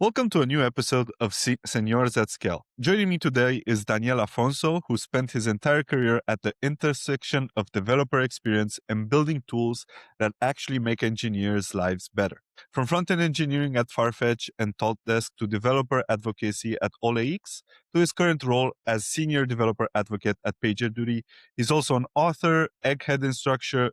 Welcome to a new episode of Seniors at Scale. Joining me today is Daniel Afonso, who spent his entire career at the intersection of developer experience and building tools that actually make engineers' lives better. From front-end engineering at Farfetch and Talkdesk to developer advocacy at OLX, to his current role as senior developer advocate at PagerDuty, he's also an author, egghead instructor,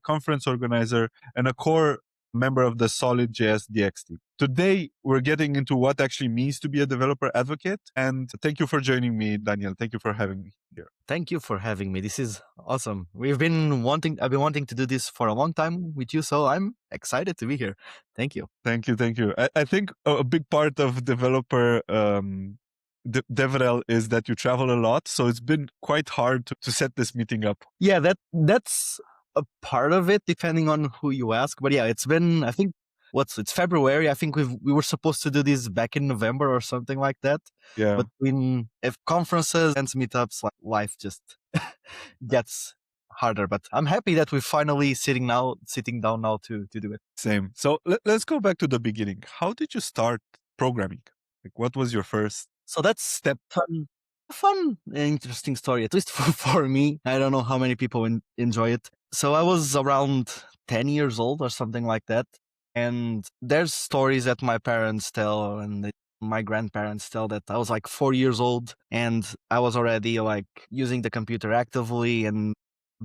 conference organizer, and a core member of the Solid.js DX team. Today, we're getting into what actually means to be a developer advocate. And thank you for joining me, Daniel. Thank you for having me here. Thank you for having me. This is awesome. I've been wanting to do this for a long time with you, so I'm excited to be here. Thank you. Thank you. I think a big part of developer DevRel is that you travel a lot. So it's been quite hard to set this meeting up. Yeah, that's a part of it, depending on who you ask. But yeah, it's been, I think, it's February. I think we were supposed to do this back in November or something like that. Yeah. But if conferences and meetups, life just gets harder. But I'm happy that we're finally sitting down now to do it. Same. So let's go back to the beginning. How did you start programming? Like, what was your first So that's step? Fun, interesting story, at least for me. I don't know how many people enjoy it. So I was around 10 years old or something like that. And there's stories that my parents tell and my grandparents tell that I was like 4 years old and I was already like using the computer actively and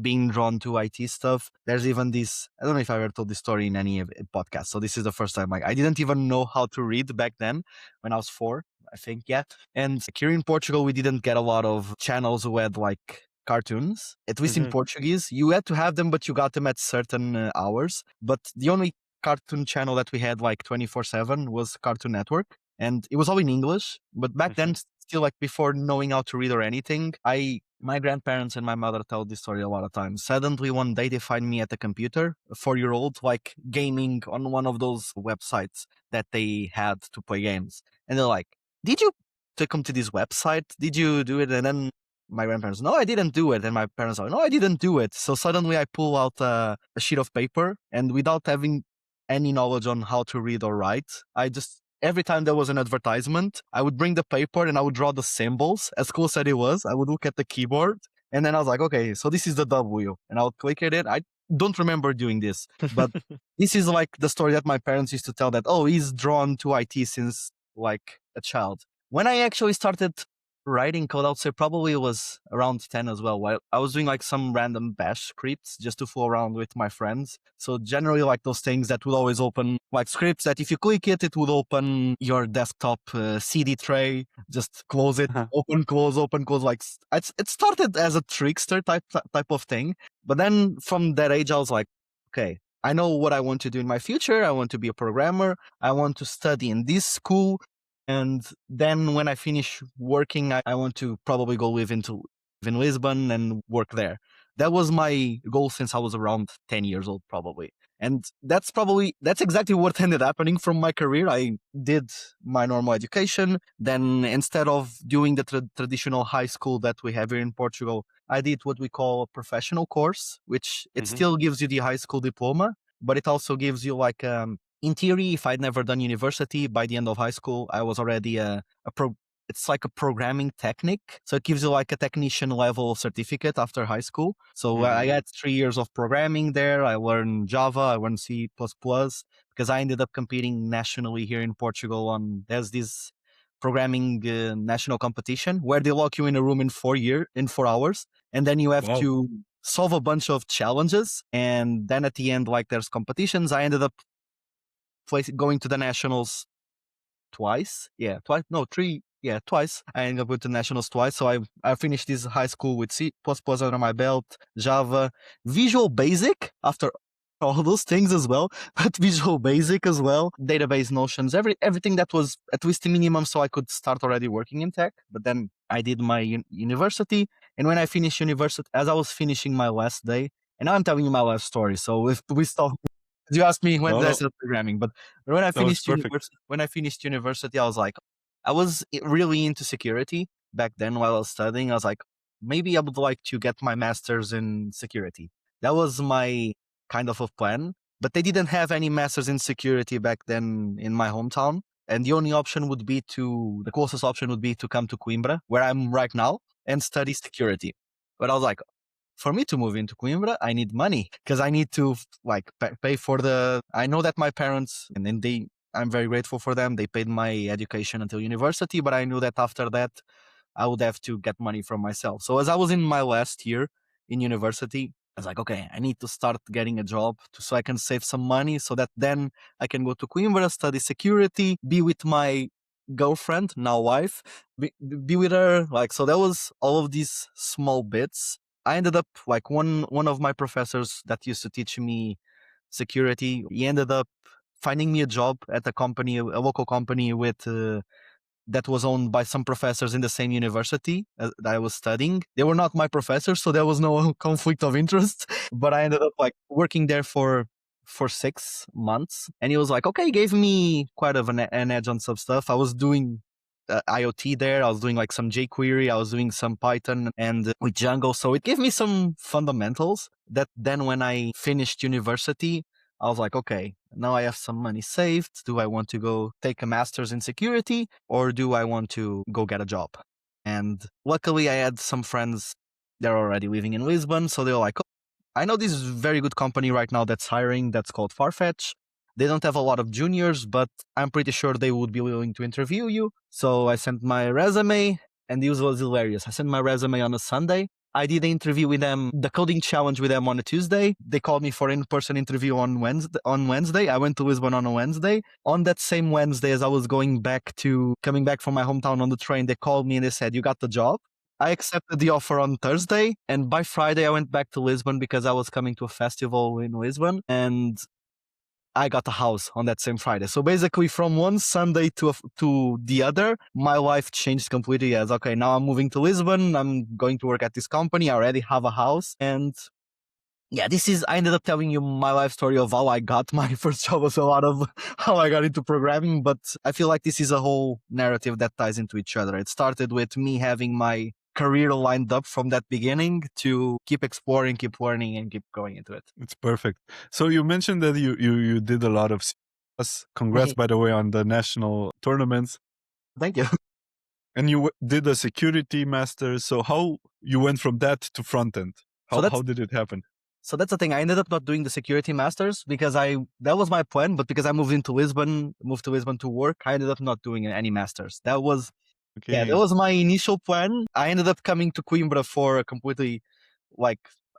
being drawn to IT stuff. There's even this, I don't know if I ever told this story in any podcast. So this is the first time, like I didn't even know how to read back then when I was 4, I think. Yeah. And here in Portugal, we didn't get a lot of channels who had like cartoons, at least in Portuguese. You had to have them, but you got them at certain hours. But the only cartoon channel that we had like 24/7 was Cartoon Network. And it was all in English. But back then, still like before knowing how to read or anything, my grandparents and my mother tell this story a lot of times. Suddenly one day they find me at the computer, a 4-year-old, like gaming on one of those websites that they had to play games. And they're like, did you come to this website? Did you do it? And then my grandparents, no, I didn't do it. And my parents are, no, I didn't do it. So suddenly I pull out a sheet of paper, and without having any knowledge on how to read or write, every time there was an advertisement, I would bring the paper and I would draw the symbols as cool as it was. I would look at the keyboard and then I was like, okay, so this is the W, and I would click at it. I don't remember doing this, but this is like the story that my parents used to tell, that, oh, he's drawn to IT since like a child. When I actually started writing code, I would say probably it was around 10 as well. While I was doing like some random bash scripts just to fool around with my friends. So generally like those things that would always open, like scripts that if you click it, it would open your desktop CD tray, just close it, open, close. Like it started as a trickster type of thing. But then from that age, I was like, okay, I know what I want to do in my future. I want to be a programmer. I want to study in this school. And then when I finish working, I want to probably go live in Lisbon and work there. That was my goal since I was around 10 years old, probably. And that's exactly what ended happening from my career. I did my normal education. Then instead of doing the traditional high school that we have here in Portugal, I did what we call a professional course, which it still gives you the high school diploma, but it also gives you like, in theory, if I'd never done university, by the end of high school, I was already it's like a programming technique. So it gives you like a technician level certificate after high school. So I had 3 years of programming there. I learned Java, I learned C++, because I ended up competing nationally here in Portugal there's this programming national competition where they lock you in a room in 4 hours. And then you have to solve a bunch of challenges. And then at the end, like there's competitions. I ended up going to the nationals twice. Twice. I ended up with the nationals twice. So I finished this high school with C++ under my belt, Java, Visual Basic after all those things as well, but Visual Basic as well, database notions, everything that was at least the minimum so I could start already working in tech. But then I did my university. And when I finished university, as I was finishing my last day, and now I'm telling you my life story. So if we start, you asked me when did I start programming, but when I finished university, I was like, I was really into security back then while I was studying. I was like, maybe I would like to get my master's in security. That was my kind of a plan, but they didn't have any masters in security back then in my hometown. And the only option would be the closest option would be to come to Coimbra, where I'm right now, and study security. But I was like, for me to move into Coimbra, I need money because I need to pay for I know that my parents, and then I'm very grateful for them. They paid my education until university, but I knew that after that, I would have to get money from myself. So as I was in my last year in university, I was like, okay, I need to start getting a job so I can save some money so that then I can go to Coimbra, study security, be with my girlfriend, now wife, be with her. So that was all of these small bits. I ended up one of my professors that used to teach me security. He ended up finding me a job at a company, a local company that was owned by some professors in the same university that I was studying. They were not my professors, so there was no conflict of interest. But I ended up working there for 6 months, and he was like, okay, he gave me quite of an edge on some stuff. I was doing IoT there. I was doing some jQuery. I was doing some Python and with Django. So it gave me some fundamentals that then when I finished university, I was like, okay, now I have some money saved. Do I want to go take a master's in security or do I want to go get a job? And luckily I had some friends, they're already living in Lisbon. So they were like, oh, I know this very good company right now that's hiring, that's called Farfetch. They don't have a lot of juniors, but I'm pretty sure they would be willing to interview you. So I sent my resume, and this was hilarious. I sent my resume on a Sunday. I did the interview with them, the coding challenge with them on a Tuesday. They called me for in-person interview on Wednesday. I went to Lisbon on a Wednesday. On that same Wednesday, as I was coming back from my hometown on the train, they called me and they said, you got the job. I accepted the offer on Thursday, and by Friday I went back to Lisbon because I was coming to a festival in Lisbon, and I got a house on that same Friday. So basically from one Sunday to the other, my life changed completely as, okay, now I'm moving to Lisbon. I'm going to work at this company. I already have a house. And yeah, I ended up telling you my life story of how I got my first job was a lot of how I got into programming. But I feel like this is a whole narrative that ties into each other. It started with me having my career lined up from that beginning to keep exploring, keep learning, and keep going into it. It's perfect. So you mentioned that you did a lot of CS. Congrats, by the way, on the national tournaments. Thank you. And you did a security master. So how you went from that to front end? How did it happen? So that's the thing. I ended up not doing the security masters because that was my plan, but because I moved to Lisbon to work, I ended up not doing any masters. That was Okay. that was my initial plan. I ended up coming to Coimbra for a completely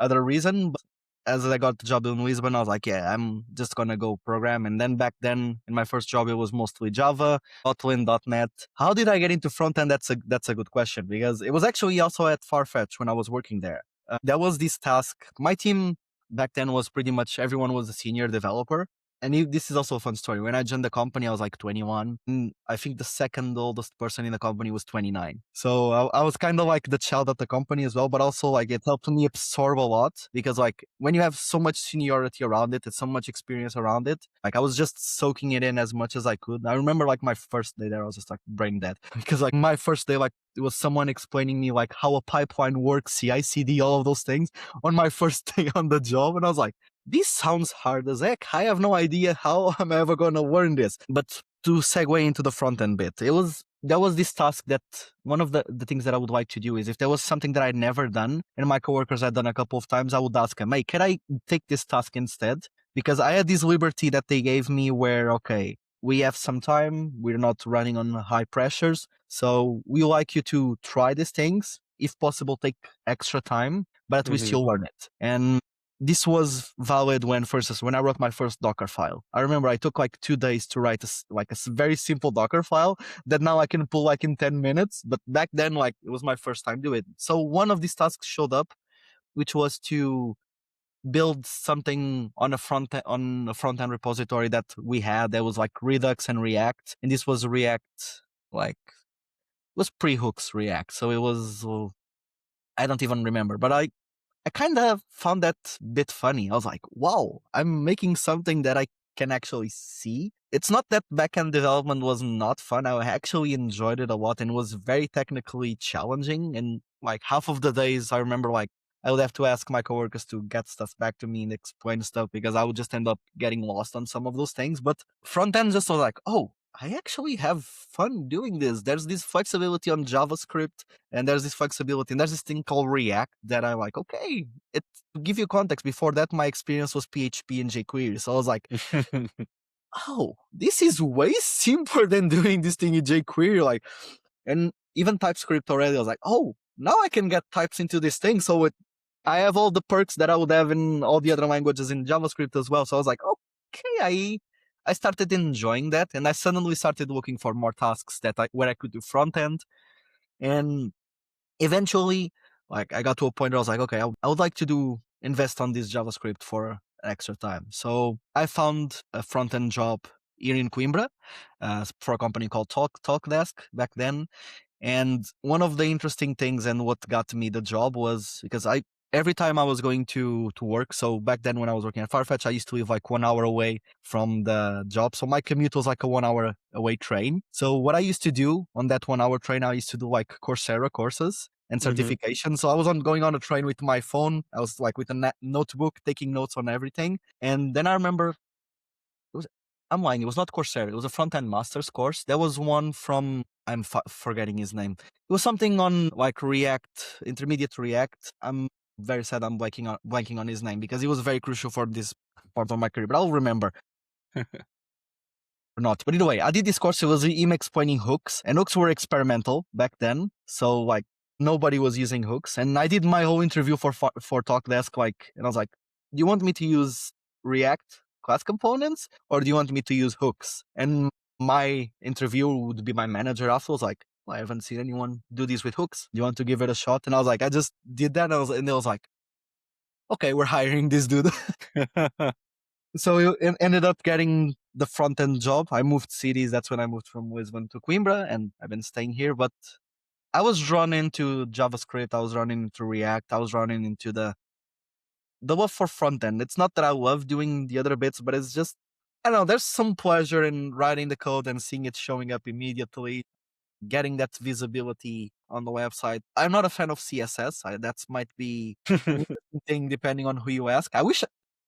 other reason. But as I got the job in Lisbon, I was like, yeah, I'm just gonna go program. And then back then, in my first job, it was mostly Java, Kotlin, .NET. How did I get into front end? That's a good question because it was actually also at Farfetch when I was working there. There was this task. My team back then was pretty much everyone was a senior developer. And this is also a fun story. When I joined the company, I was 21. And I think the second oldest person in the company was 29. So I was kind of the child at the company as well, but also it helped me absorb a lot because when you have so much seniority around it and so much experience around it, I was just soaking it in as much as I could. I remember my first day there, I was just brain dead because my first day, it was someone explaining me how a pipeline works, CI/CD, all of those things on my first day on the job. And I was like, this sounds hard as heck. I have no idea how I'm ever going to learn this. But to segue into the front end bit, there was this task that one of the things that I would like to do is if there was something that I'd never done and my coworkers had done a couple of times, I would ask them, hey, can I take this task instead? Because I had this liberty that they gave me where, okay, we have some time. We're not running on high pressures. So we like you to try these things. If possible, take extra time, but at least you'll learn it. And this was valid when, for instance, when I wrote my first Docker file. I remember I took 2 days to write a very simple Docker file that now I can pull in 10 minutes. But back then, it was my first time doing it. So one of these tasks showed up, which was to build something on a front end repository that we had. There was Redux and React, and this was React, it was pre-hooks React. So it was, I don't even remember, but I kind of found that bit funny. I was like, wow, I'm making something that I can actually see. It's not that backend development was not fun. I actually enjoyed it a lot and was very technically challenging. And half of the days I remember I would have to ask my coworkers to get stuff back to me and explain stuff because I would just end up getting lost on some of those things. But front end just was oh, I actually have fun doing this. There's this flexibility on JavaScript, and there's this flexibility, and there's this thing called React that I like. Okay, to give you context, before that, my experience was PHP and jQuery. So I was like, oh, this is way simpler than doing this thing in jQuery. Like, and even TypeScript already, I was like, oh, now I can get types into this thing. So I have all the perks that I would have in all the other languages in JavaScript as well. So I was like, okay, I started enjoying that, and I suddenly started looking for more tasks where I could do front end. And eventually, like, I got to a point where I was like, okay, I would like to invest on this JavaScript for extra time. So I found a front end job here in Coimbra for a company called Talkdesk back then. And one of the interesting things and what got me the job was because every time I was going to work, so back then when I was working at Farfetch, I used to live like 1 hour away from the job. So my commute was like a 1 hour away train. So what I used to do on that 1 hour train, I used to do like Coursera courses and certification. So I was going on a train with my phone. I was like with a notebook, taking notes on everything. And then I remember I'm lying. It was not Coursera. It was a front-end master's course. There was one from, I'm forgetting his name. It was something on like React, intermediate React. I'm very sad I'm blanking on his name because it was very crucial for this part of my career, but I'll remember. Or not. But either way, I did this course. It was him explaining hooks, and hooks were experimental back then. So like nobody was using hooks. And I did my whole interview for Talkdesk, and I was like, do you want me to use React class components or do you want me to use hooks? And my interviewer would be my manager afterwards, like, well, I haven't seen anyone do this with hooks. Do you want to give it a shot? And I was like, I just did that. And it was like, okay, we're hiring this dude. So it ended up getting the front end job. I moved cities. That's when I moved from Lisbon to Coimbra, and I've been staying here. But I was drawn into JavaScript. I was running into React. I was running into the love for front end. It's not that I love doing the other bits, but it's just, I don't know, there's some pleasure in writing the code and seeing it showing up immediately, getting that visibility on the website. I'm not a fan of CSS. That might be an interesting thing depending on who you ask.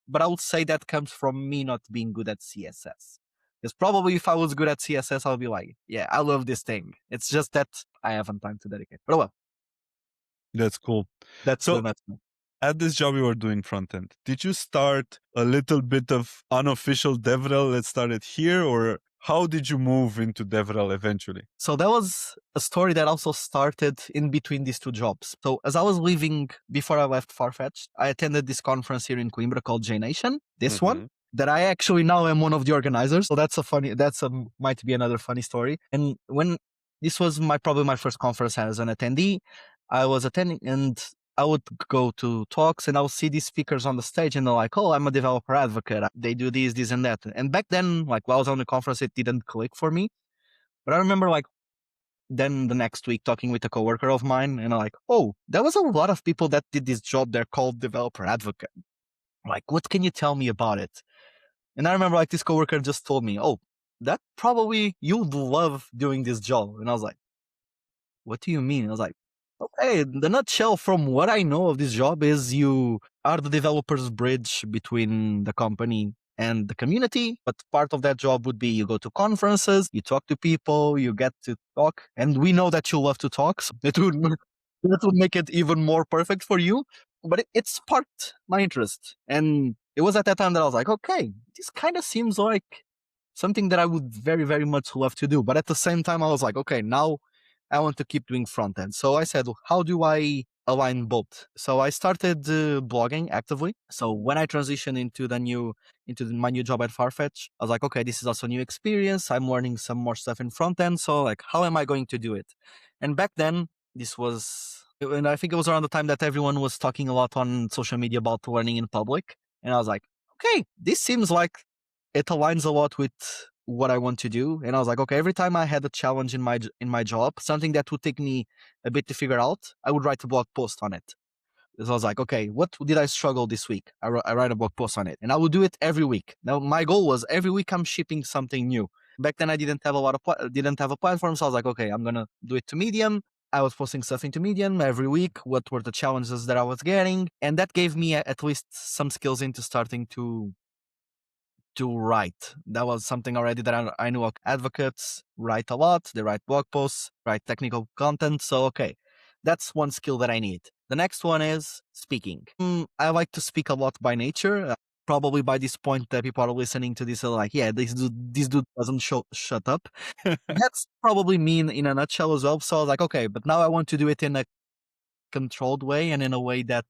But I would say that comes from me not being good at CSS. Because probably if I was good at CSS, I'll be like, yeah, I love this thing. It's just that I haven't time to dedicate. But well, That's cool. that's So that's at this job you were doing front end, did you start a little bit of unofficial DevRel? Let's start it here, or how did you move into DevRel eventually? So that was a story that also started in between these two jobs. So as I was leaving, before I left Farfetch, I attended this conference here in Coimbra called JNation, this one, that I actually now am one of the organizers. So might be another funny story. And when this was probably my first conference as an attendee, I was attending and I would go to talks and I would see these speakers on the stage and they're like, oh, I'm a developer advocate. They do this and that. And back then, like while I was on the conference, it didn't click for me. But I remember like then the next week talking with a coworker of mine and I'm like, oh, there was a lot of people that did this job. They're called developer advocate. Like, what can you tell me about it? And I remember like this coworker just told me, oh, that probably you'd love doing this job. And I was like, what do you mean? I was like, okay, the nutshell from what I know of this job is you are the developer's bridge between the company and the community. But part of that job would be you go to conferences, you talk to people, you get to talk. And we know that you love to talk. So that would make it even more perfect for you. But it sparked my interest. And it was at that time that I was like, okay, this kind of seems like something that I would very, very much love to do. But at the same time, I was like, okay, now I want to keep doing front end. So I said, how do I align both? So I started blogging actively. So when I transitioned into my new job at Farfetch, I was like, okay, this is also a new experience. I'm learning some more stuff in front end. So like, how am I going to do it? And back then, and I think it was around the time that everyone was talking a lot on social media about learning in public. And I was like, okay, this seems like it aligns a lot with what I want to do. And I was like, okay, every time I had a challenge in my job, something that would take me a bit to figure out, I would write a blog post on it. So I was like, okay, what did I struggle this week? I write a blog post on it, and I would do it every week. Now my goal was every week I'm shipping something new. Back then I didn't have a platform, so I was like, okay, I'm gonna do it to Medium. I was posting stuff into Medium every week. What were the challenges that I was getting? And that gave me at least some skills into starting to to write. That was something already that I knew. Advocates write a lot. They write blog posts, write technical content. So, okay, that's one skill that I need. The next one is speaking. I like to speak a lot by nature. Probably by this point that people are listening to this are like, yeah, this dude doesn't shut up. That's probably me in a nutshell as well. So I was like, okay, but now I want to do it in a controlled way and in a way that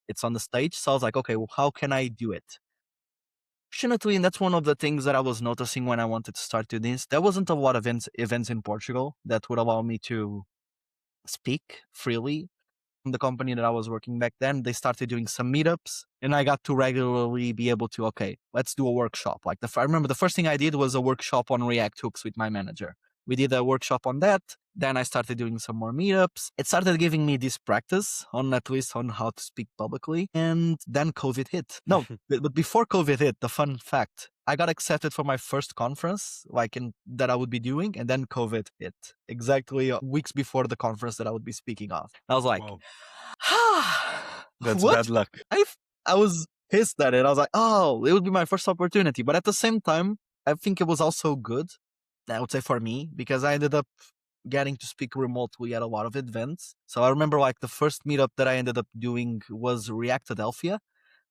it's on the stage. So I was like, okay, well, how can I do it? Fortunately, and that's one of the things that I was noticing when I wanted to start doing this, there wasn't a lot of events in Portugal that would allow me to speak freely. The company that I was working back then, they started doing some meetups, and I got to regularly be able to, okay, let's do a workshop. Like I remember the first thing I did was a workshop on React hooks with my manager. We did a workshop on that. Then I started doing some more meetups. It started giving me this practice on at least on how to speak publicly. And then COVID hit. No, but before COVID hit, the fun fact, I got accepted for my first conference, that I would be doing, and then COVID hit exactly weeks before the conference that I would be speaking of. I was like, Wow. That's What? Bad luck. I was pissed at it. I was like, oh, it would be my first opportunity. But at the same time, I think it was also good, I would say for me, because I ended up getting to speak remotely at a lot of events. So I remember the first meetup that I ended up doing was React Adelphia.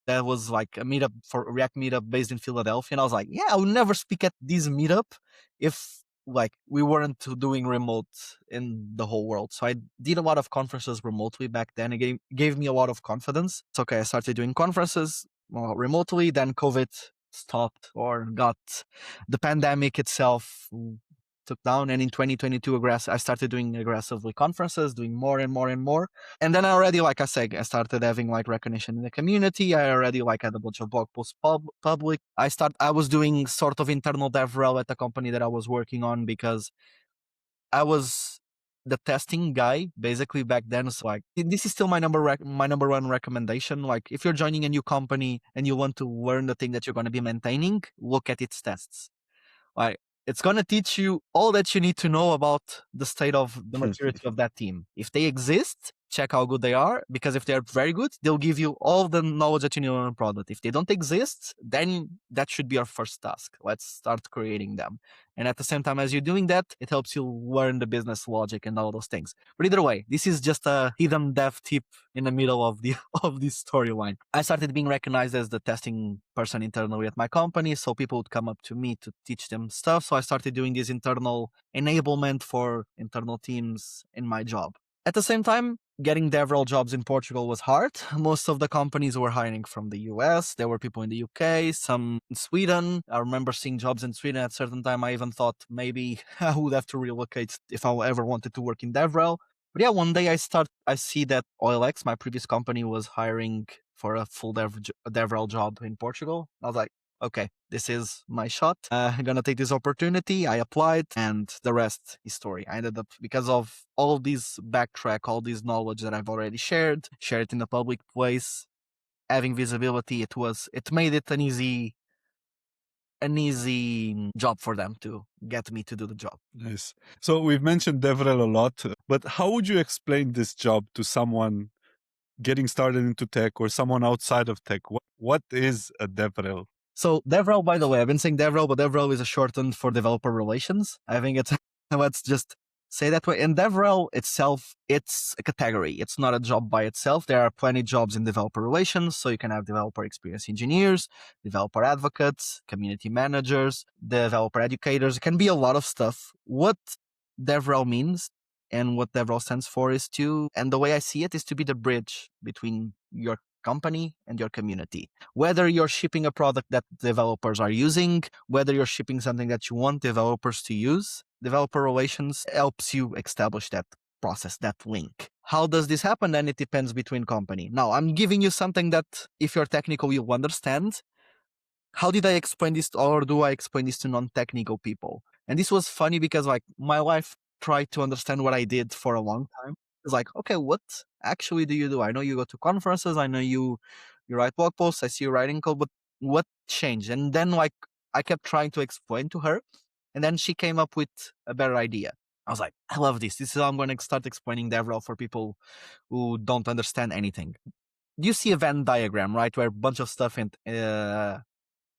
That was a meetup for React meetup based in Philadelphia. And I was like, yeah, I would never speak at this meetup if we weren't doing remote in the whole world. So I did a lot of conferences remotely back then. It gave me a lot of confidence. It's okay. I started doing conferences remotely. Then COVID stopped or got the pandemic itself took down. And in 2022, I started doing aggressively conferences, doing more and more and more. And then I already, like I said, I started having recognition in the community. I already had a bunch of blog posts public. I was doing sort of internal DevRel at the company that I was working on because I was the testing guy basically back then. So this is still my number one recommendation. If you're joining a new company and you want to learn the thing that you're going to be maintaining, look at its tests. It's going to teach you all that you need to know about the state of the maturity of that team. If they exist, check how good they are, because if they're very good, they'll give you all the knowledge that you need on a product. If they don't exist, then that should be our first task. Let's start creating them. And at the same time as you're doing that, it helps you learn the business logic and all those things. But either way, this is just a hidden dev tip in the middle of this storyline. I started being recognized as the testing person internally at my company, so people would come up to me to teach them stuff. So I started doing this internal enablement for internal teams in my job. At the same time, getting DevRel jobs in Portugal was hard. Most of the companies were hiring from the US. There were people in the UK, some in Sweden. I remember seeing jobs in Sweden at a certain time. I even thought maybe I would have to relocate if I ever wanted to work in DevRel. But yeah, one day I see that OLX, my previous company, was hiring for a full DevRel job in Portugal. I was like, okay, this is my shot. I'm going to take this opportunity. I applied, and the rest is story. I ended up, because of all this backtrack, all this knowledge that I've already shared it in a public place, having visibility, it made it an easy job for them to get me to do the job. Nice. So we've mentioned DevRel a lot, but how would you explain this job to someone getting started into tech or someone outside of tech? What is a DevRel? So DevRel, by the way, I've been saying DevRel, but DevRel is a shortened for developer relations. I think let's just say that way. And DevRel itself, it's a category. It's not a job by itself. There are plenty of jobs in developer relations. So you can have developer experience engineers, developer advocates, community managers, developer educators. It can be a lot of stuff. What DevRel means and what DevRel stands for and the way I see it is to be the bridge between your company and your community. Whether you're shipping a product that developers are using, whether you're shipping something that you want developers to use, developer relations helps you establish that process, that link. How does this happen? Then it depends between company. Now, I'm giving you something that if you're technical, you'll understand. How did I explain this, or do I explain this to non-technical people? And this was funny because my wife tried to understand what I did for a long time. It's like, okay, what actually do you do? I know you go to conferences. I know you write blog posts. I see you writing code, but what changed? And then I kept trying to explain to her, and then she came up with a better idea. I was like, I love this. This is how I'm going to start explaining DevRel for people who don't understand anything. You see a Venn diagram, right? Where a bunch of stuff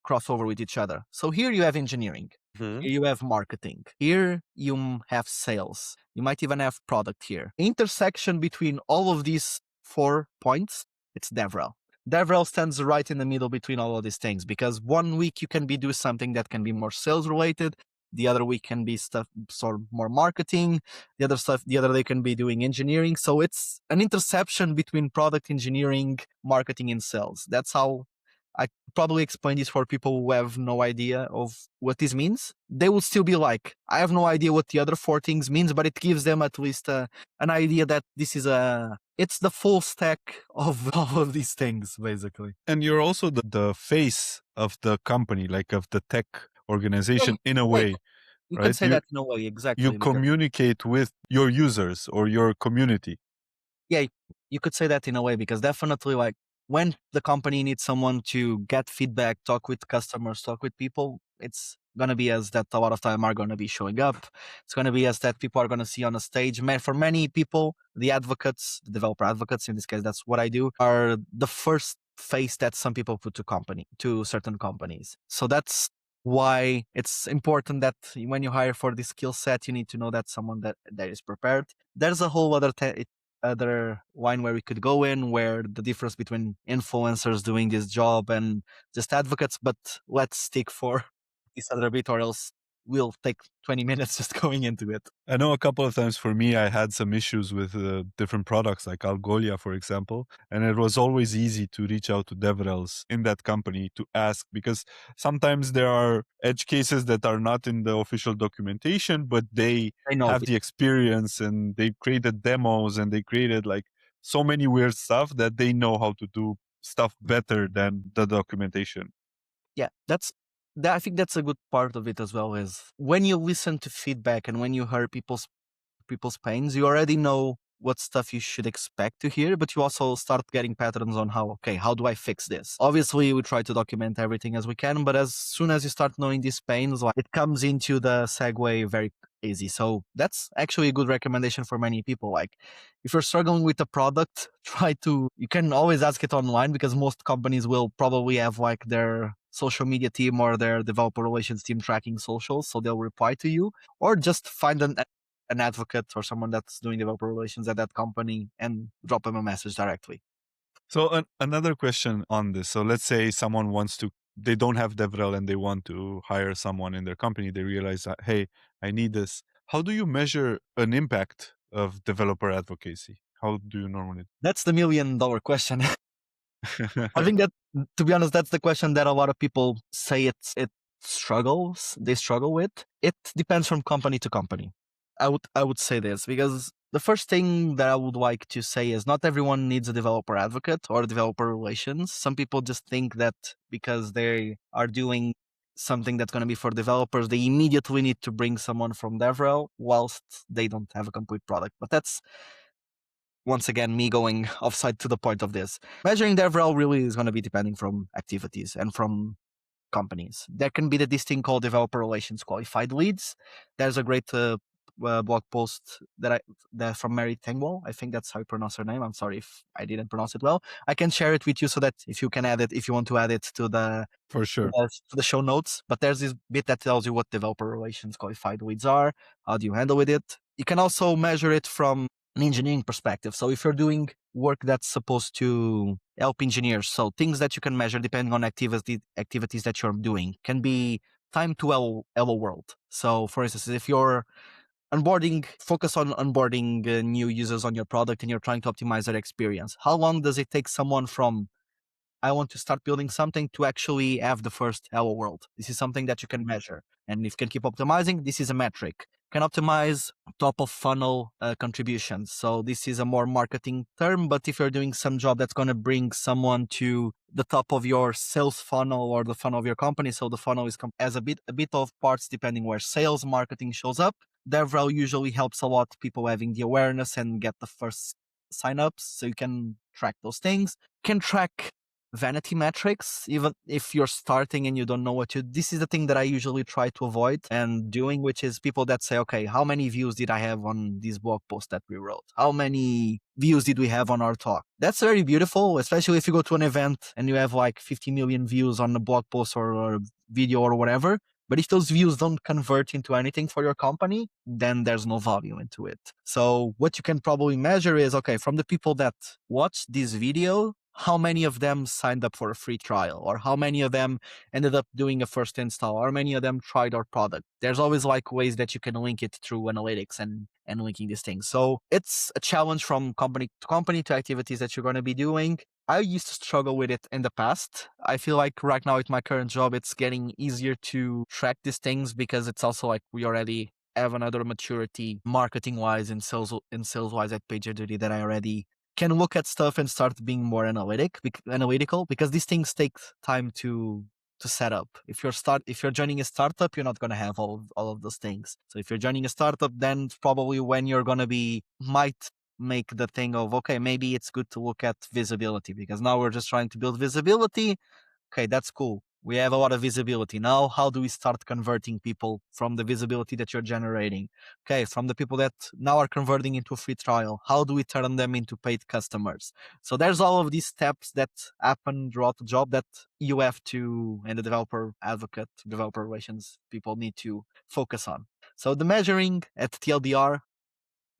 cross over with each other. So here you have engineering. Here you have marketing. Here you have sales. You might even have product here. Intersection between all of these 4 points, it's DevRel. DevRel stands right in the middle between all of these things, because one week you can be doing something that can be more sales related. The other week can be stuff sort of more marketing. The other day can be doing engineering. So it's an interception between product engineering, marketing, and sales. That's how I probably explain this for people who have no idea of what this means. They will still be like, I have no idea what the other 4 things means, but it gives them at least an idea that this is it's the full stack of all of these things, basically. And you're also the face of the company, like of the tech organization in a way, You right? can say that in a way, exactly. You communicate with your users or your community. Yeah, you could say that in a way, because definitely, like, when the company needs someone to get feedback, talk with customers, talk with people, it's going to be as that a lot of time are going to be showing up. It's going to be as that people are going to see on a stage. For many people, the advocates, the developer advocates, in this case, that's what I do, are the first face that some people put to certain companies. So that's why it's important that when you hire for this skill set, you need to know that someone that is prepared. There's a whole other line where we could go in, where the difference between influencers doing this job and just advocates, but let's stick for this other bit, or else we'll take 20 minutes just going into it. I know a couple of times for me, I had some issues with different products like Algolia, for example, and it was always easy to reach out to DevRels in that company to ask, because sometimes there are edge cases that are not in the official documentation, but they have the experience and they created demos and they created like so many weird stuff that they know how to do stuff better than the documentation. Yeah, I think that's a good part of it as well, is when you listen to feedback and when you hear people's pains, you already know what stuff you should expect to hear, but you also start getting patterns on how do I fix this? Obviously, we try to document everything as we can, but as soon as you start knowing these pains, like, it comes into the segue very easy. So that's actually a good recommendation for many people. Like, if you're struggling with a product, you can always ask it online, because most companies will probably have like their social media team or their developer relations team tracking socials, so they'll reply to you, or just find an advocate or someone that's doing developer relations at that company and drop them a message directly. So another question on this. So let's say someone they don't have DevRel and they want to hire someone in their company. They realize that, hey, I need this. How do you measure an impact of developer advocacy? How do you normally? That's the $1 million question. I think that, to be honest, that's the question that a lot of people say they struggle with. It depends from company to company. I would say this, because the first thing that I would like to say is not everyone needs a developer advocate or developer relations. Some people just think that because they are doing something that's going to be for developers, they immediately need to bring someone from DevRel whilst they don't have a complete product. But that's, once again, me going offside to the point of this. Measuring DevRel really is going to be depending from activities and from companies. There can be this thing called developer relations qualified leads. There's a great blog post that from Mary Tengwall. I think that's how you pronounce her name. I'm sorry if I didn't pronounce it well. I can share it with you so that if you want to add it to the For sure. to the show notes. But there's this bit that tells you what developer relations qualified leads are. How do you handle with it? You can also measure it from an engineering perspective. So if you're doing work that's supposed to help engineers, so things that you can measure depending on activities that you're doing, can be time to Hello World. So for instance, if you're focus on onboarding new users on your product and you're trying to optimize their experience, how long does it take someone from I want to start building something to actually have the first Hello World? This is something that you can measure. And if you can keep optimizing, this is a metric. Can optimize top of funnel contributions. So this is a more marketing term, but if you're doing some job that's going to bring someone to the top of your sales funnel or the funnel of your company, so the funnel is as a bit of parts depending where sales marketing shows up. DevRel usually helps a lot people having the awareness and get the first signups, so you can track those things. You can track vanity metrics, even if you're starting and you don't know this is the thing that I usually try to avoid and doing, which is people that say, okay, how many views did I have on this blog post that we wrote? How many views did we have on our talk? That's very beautiful, especially if you go to an event and you have like 50 million views on a blog post or a video or whatever. But if those views don't convert into anything for your company, then there's no value into it. So what you can probably measure is, okay, from the people that watched this video, how many of them signed up for a free trial, or how many of them ended up doing a first install, or how many of them tried our product. There's always like ways that you can link it through analytics and linking these things. So it's a challenge from company to activities that you're going to be doing. I used to struggle with it in the past. I feel like right now at my current job, it's getting easier to track these things because it's also like we already have another maturity marketing wise and sales wise at PagerDuty that I already can look at stuff and start being more analytical, because these things take time to set up. If you're joining a startup, you're not going to have all of those things. So if you're joining a startup, then probably when you're going to might make the thing of, okay, maybe it's good to look at visibility, because now we're just trying to build visibility. Okay, that's cool. We have a lot of visibility. Now, how do we start converting people from the visibility that you're generating? Okay, from the people that now are converting into a free trial, how do we turn them into paid customers? So there's all of these steps that happen throughout the job that you have to, and the developer advocate, developer relations people need to focus on. So the measuring at TLDR,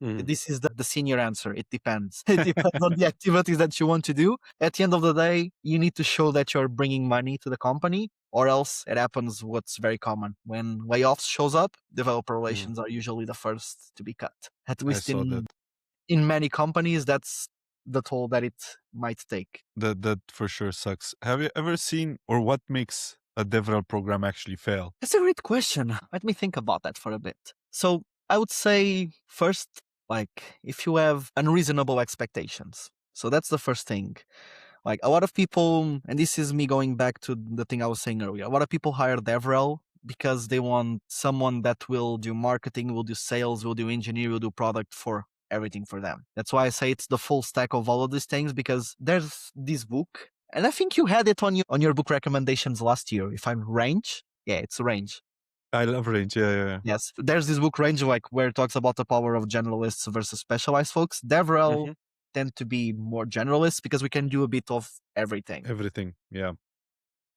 this is the senior answer. It depends. It depends on the activities that you want to do. At the end of the day, you need to show that you're bringing money to the company, or else it happens what's very common. When layoffs shows up, developer relations are usually the first to be cut. At least in many companies, that's the toll that it might take. That for sure sucks. Have you ever seen, or what makes a DevRel program actually fail? That's a great question. Let me think about that for a bit. So I would say first, like if you have unreasonable expectations. So that's the first thing. Like a lot of people, and this is me going back to the thing I was saying earlier, a lot of people hire DevRel because they want someone that will do marketing, will do sales, will do engineering, will do product for everything for them. That's why I say it's the full stack of all of these things, because there's this book, and I think you had it on your book recommendations last year. If I'm Range, yeah, it's Range. I love Range. Yeah. Yes, there's this book Range, like where it talks about the power of generalists versus specialized folks. DevRel tend to be more generalists because we can do a bit of everything. Yeah.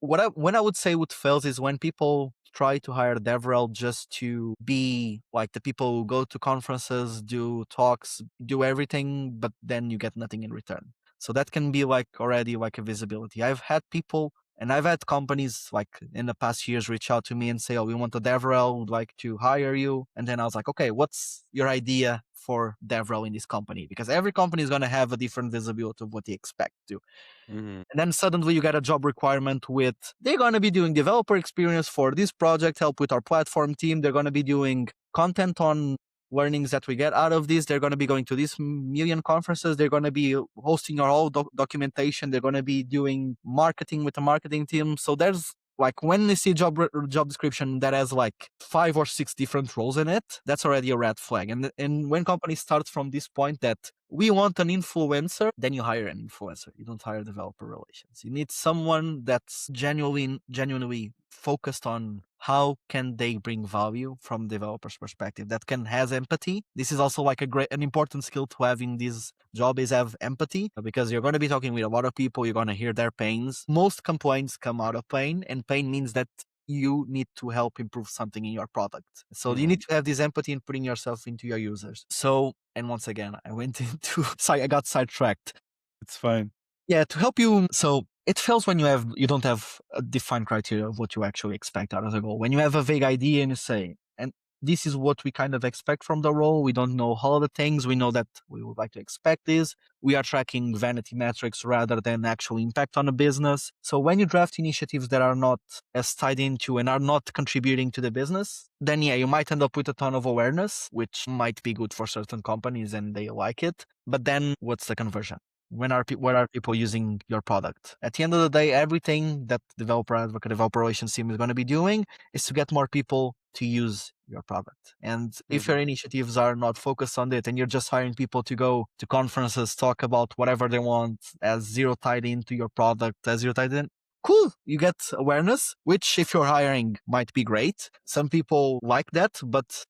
When I would say what fails is when people try to hire DevRel just to be like the people who go to conferences, do talks, do everything, but then you get nothing in return. So that can be like already like a visibility. I've had people and I've had companies like in the past years reach out to me and say, oh, we want a DevRel, would like to hire you. And then I was like, okay, what's your idea for DevRel in this company? Because every company is going to have a different visibility of what they expect to. And then suddenly you get a job requirement with, they're going to be doing developer experience for this project, help with our platform team. They're going to be doing content on learnings that we get out of this. They're going to be going to these million conferences. They're going to be hosting our whole documentation. They're going to be doing marketing with the marketing team. So there's like when they see job description that has like 5 or 6 different roles in it, that's already a red flag. And when companies start from this point that we want an influencer, then you hire an influencer. You don't hire developer relations. You need someone that's genuinely focused on how can they bring value from developers' perspective, that has empathy. This is also like an important skill to have in this job, is have empathy, because you're going to be talking with a lot of people. You're going to hear their pains. Most complaints come out of pain, and pain means that you need to help improve something in your product. So you need to have this empathy in putting yourself into your users. So, and once again, I went into, sorry, I got sidetracked. It's fine. Yeah, to help you. So it fails when you don't have a defined criteria of what you actually expect out of the goal. When you have a vague idea and you say, and this is what we kind of expect from the role. We don't know all the things. We know that we would like to expect this. We are tracking vanity metrics rather than actual impact on a business. So when you draft initiatives that are not as tied into and are not contributing to the business, then yeah, you might end up with a ton of awareness, which might be good for certain companies and they like it. But then what's the conversion? Where are people using your product? At the end of the day, everything that developer advocate, developer relations team is going to be doing is to get more people to use your product. And if your initiatives are not focused on it and you're just hiring people to go to conferences, talk about whatever they want as zero tied into your product, as zero tied in, cool, you get awareness, which if you're hiring might be great. Some people like that, but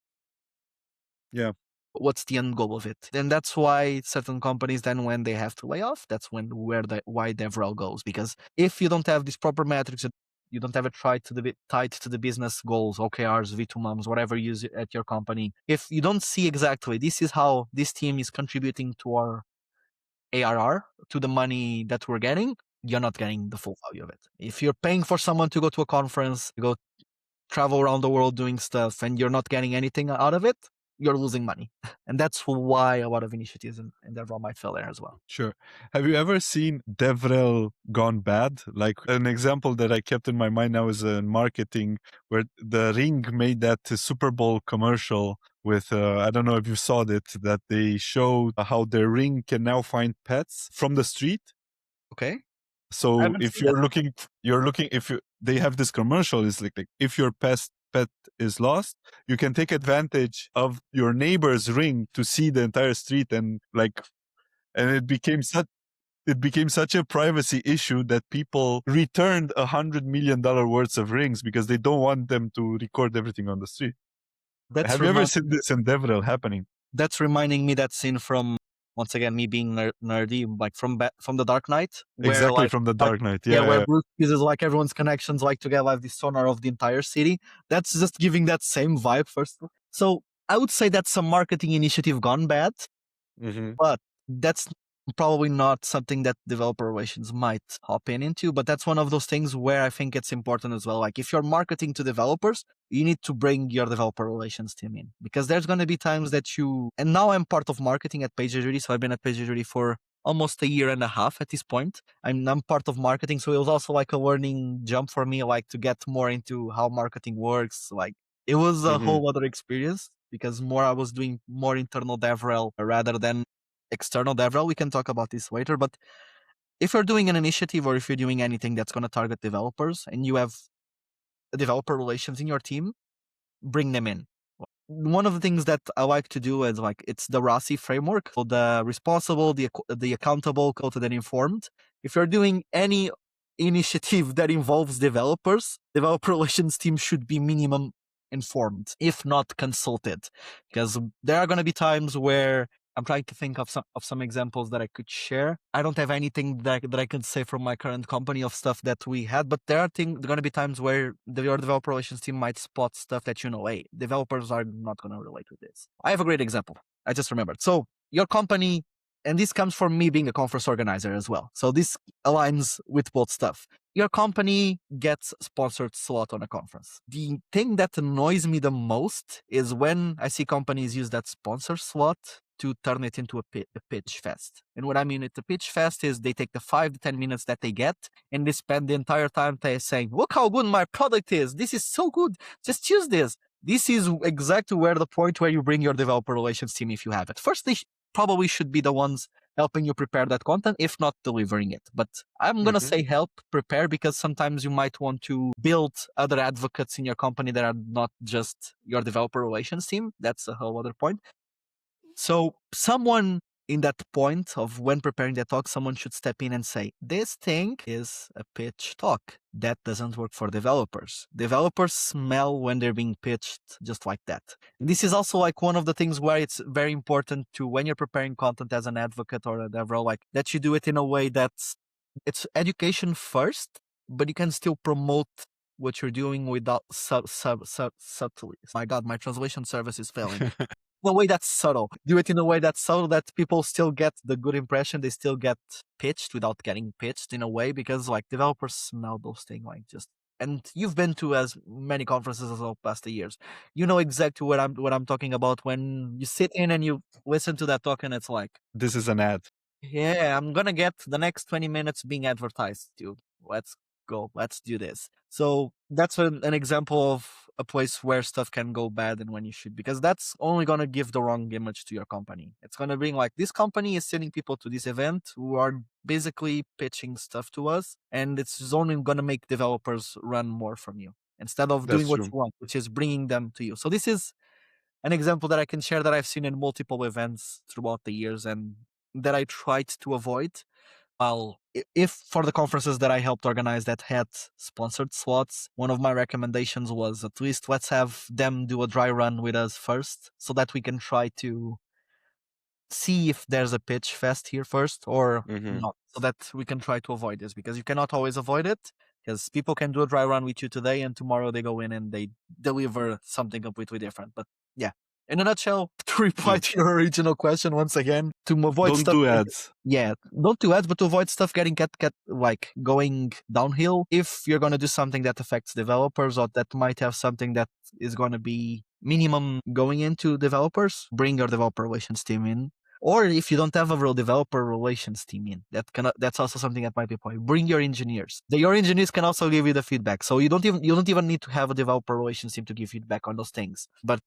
Yeah. what's the end goal of it? And that's why certain companies then, when they have to lay off, that's why DevRel goes. Because if you don't have these proper metrics, you don't have it tied to the business goals, OKRs, V2MOMs, whatever you use at your company. If you don't see exactly this is how this team is contributing to our ARR, to the money that we're getting, you're not getting the full value of it. If you're paying for someone to go to a conference, go travel around the world doing stuff, and you're not getting anything out of it, you're losing money. And that's why a lot of initiatives in DevRel might fail there as well. Sure. Have you ever seen DevRel gone bad? Like an example that I kept in my mind now is in marketing, where the Ring made that Super Bowl commercial with, I don't know if you saw it, that they showed how their Ring can now find pets from the street. Okay. I So haven't if seen that. they have this commercial, it's like if your pet is lost, you can take advantage of your neighbor's Ring to see the entire street, and it became such a privacy issue that people returned $100 million worth of rings because they don't want them to record everything on the street. Have you ever seen this in DevRel happening? That's reminding me that scene from, once again, me being nerdy, like from the Dark Knight. Where, Exactly, like, from the Dark Knight. where Bruce uses like everyone's connections, like to get like the sonar of the entire city. That's just giving that same vibe first. So I would say that's a marketing initiative gone bad, but that's probably not something that developer relations might hop into. But that's one of those things where I think it's important as well. Like if you're marketing to developers, you need to bring your developer relations team in, because there's going to be times that and now I'm part of marketing at PagerDuty. So I've been at PagerDuty for almost a year and a half at this point. I'm part of marketing. So it was also like a learning jump for me, like to get more into how marketing works. Like it was a whole other experience, because I was doing more internal DevRel rather than external DevRel. We can talk about this later, but if you're doing an initiative or if you're doing anything that's going to target developers and you have developer relations in your team, bring them in. One of the things that I like to do is it's the RASI framework. So the responsible, the accountable, cultured, and informed. If you're doing any initiative that involves developers, developer relations team should be minimum informed, if not consulted, because there are going to be times where I'm trying to think of some examples that I could share. I don't have anything that I can say from my current company of stuff that we had, but there are going to be times where your developer relations team might spot stuff that, hey, developers are not going to relate with this. I have a great example. I just remembered. So your company, and this comes from me being a conference organizer as well, so this aligns with both stuff. Your company gets sponsored slot on a conference. The thing that annoys me the most is when I see companies use that sponsor slot to turn it into a pitch fest. And what I mean with the pitch fest is they take the 5 to 10 minutes that they get and they spend the entire time saying, look how good my product is. This is so good. Just use this. This is exactly where the point where you bring your developer relations team if you have it. First, they probably should be the ones helping you prepare that content, if not delivering it. But I'm going to say help prepare, because sometimes you might want to build other advocates in your company that are not just your developer relations team. That's a whole other point. So someone in that point of when preparing the talk, someone should step in and say, this thing is a pitch talk. That doesn't work for developers. Developers smell when they're being pitched just like that. And this is also one of the things where it's very important to, when you're preparing content as an advocate or a DevRel, that you do it in a way that's, it's education first, but you can still promote what you're doing without subtly. My God, my translation service is failing. In a way that's subtle. Do it in a way that's subtle that people still get the good impression. They still get pitched without getting pitched in a way, because developers smell those things and you've been to as many conferences as well past the years. You know exactly what I'm talking about when you sit in and you listen to that talk and it's like, this is an ad. Yeah, I'm gonna get the next 20 minutes being advertised to. Let's go. Let's do this. So that's an example of a place where stuff can go bad and when you should, because that's only going to give the wrong image to your company. It's going to bring this company is sending people to this event who are basically pitching stuff to us, and it's only going to make developers run more from you. instead of doing That's what true. you want, which is bringing them to you. So this is an example that I can share that I've seen in multiple events throughout the years and that I tried to avoid. Well, if for the conferences that I helped organize that had sponsored slots, one of my recommendations was at least let's have them do a dry run with us first so that we can try to see if there's a pitch fest here first or Mm-hmm. not, so that we can try to avoid this, because you cannot always avoid it, because people can do a dry run with you today and tomorrow they go in and they deliver something completely different. But yeah, in a nutshell, to reply Yeah. to your original question once again, to avoid Don't stuff do ads. yeah, don't do ads, but to avoid stuff getting get like going downhill. If you're gonna do something that affects developers or that might have something that is gonna be minimum going into developers, bring your developer relations team in. Or if you don't have a real developer relations team in, that's also something that might be point. Bring your engineers. Your engineers can also give you the feedback. So you don't even need to have a developer relations team to give feedback on those things. But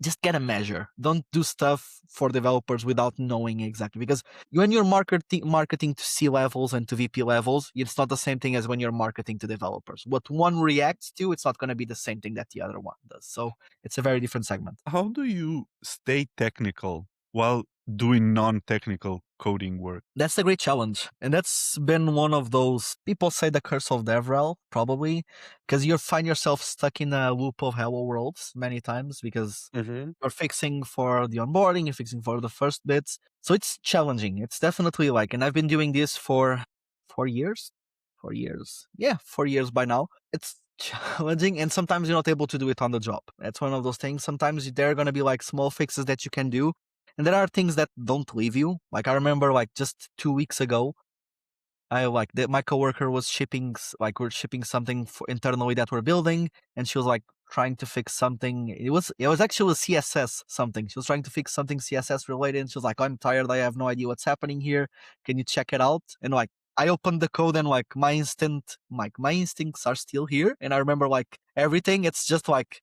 just get a measure. Don't do stuff for developers without knowing exactly, because when you're marketing to C levels and to VP levels, it's not the same thing as when you're marketing to developers. What one reacts to, it's not going to be the same thing that the other one does. So it's a very different segment. How do you stay technical while doing non-technical coding work? That's a great challenge. And that's been one of those, people say the curse of DevRel, probably, because you find yourself stuck in a loop of hello worlds many times, because you're fixing for the onboarding, you're fixing for the first bits. So it's challenging. It's definitely like, and I've been doing this for 4 years. 4 years. Yeah, 4 years by now. It's challenging, and sometimes you're not able to do it on the job. That's one of those things. Sometimes there are going to be like small fixes that you can do, and there are things that don't leave you. Like I remember like just 2 weeks ago, my coworker was we're shipping something internally that we're building, and she was like trying to fix something. It was actually CSS something. She was trying to fix something CSS related, and she was like, "I'm tired. I have no idea what's happening here. Can you check it out?" And like I opened the code, and like my instincts are still here, and I remember like everything. It's just like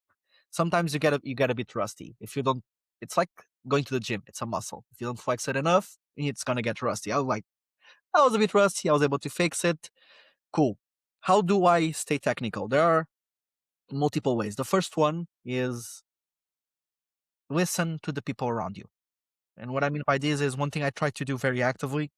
sometimes you get a bit rusty if you don't. It's like going to the gym. It's a muscle. If you don't flex it enough, it's gonna get rusty. I was a bit rusty. I was able to fix it. Cool. How do I stay technical? There are multiple ways. The first one is listen to the people around you. And what I mean by this is one thing I try to do very actively.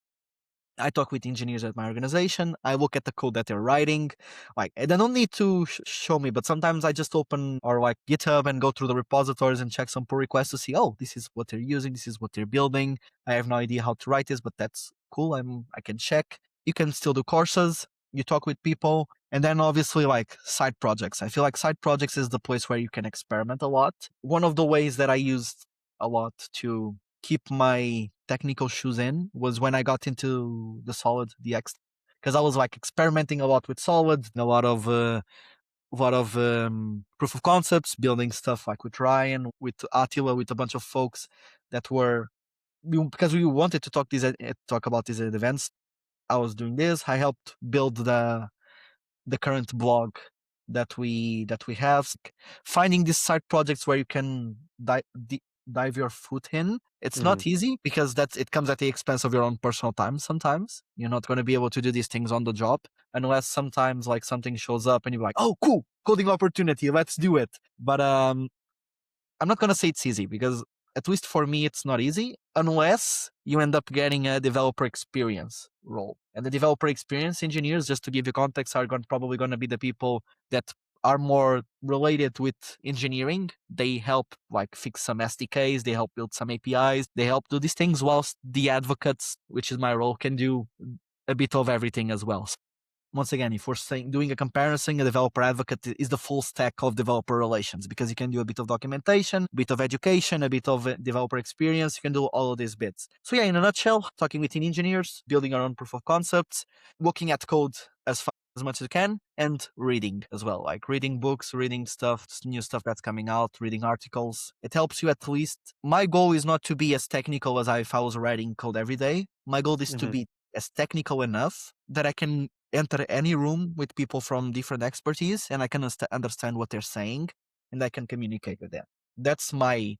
I talk with engineers at my organization. I look at the code that they're writing. Like, they don't need to show me, but sometimes I just open or like GitHub and go through the repositories and check some pull requests to see, oh, this is what they're using. This is what they're building. I have no idea how to write this, but that's cool. I can check. You can still do courses. You talk with people. And then obviously like side projects. I feel like side projects is the place where you can experiment a lot. One of the ways that I used a lot to keep my technical shoes in was when I got into the Solid DX, because I was like experimenting a lot with Solid, a lot of proof of concepts, building stuff like with Ryan, with Attila, with a bunch of folks that were, because we wanted to talk about these events. I was doing this. I helped build the current blog that we have. Finding these side projects where you can dive your foot in. It's not easy, because it comes at the expense of your own personal time. Sometimes you're not going to be able to do these things on the job, unless sometimes like something shows up and you're like, oh, cool, coding opportunity, let's do it. But I'm not going to say it's easy, because at least for me, it's not easy unless you end up getting a developer experience role. And the developer experience engineers, just to give you context, are probably going to be the people that are more related with engineering. They help like fix some SDKs, they help build some APIs, they help do these things, whilst the advocates, which is my role, can do a bit of everything as well. Once again, if we're doing a comparison, a developer advocate is the full stack of developer relations, because you can do a bit of documentation, a bit of education, a bit of developer experience. You can do all of these bits. So yeah, in a nutshell, talking with engineers, building our own proof of concepts, looking at code as much as you can, and reading as well, like reading books, reading stuff, new stuff that's coming out, reading articles. It helps you at least. My goal is not to be as technical as if I was writing code every day. My goal is to be as technical enough that I can enter any room with people from different expertise, and I can understand what they're saying, and I can communicate with them. That's my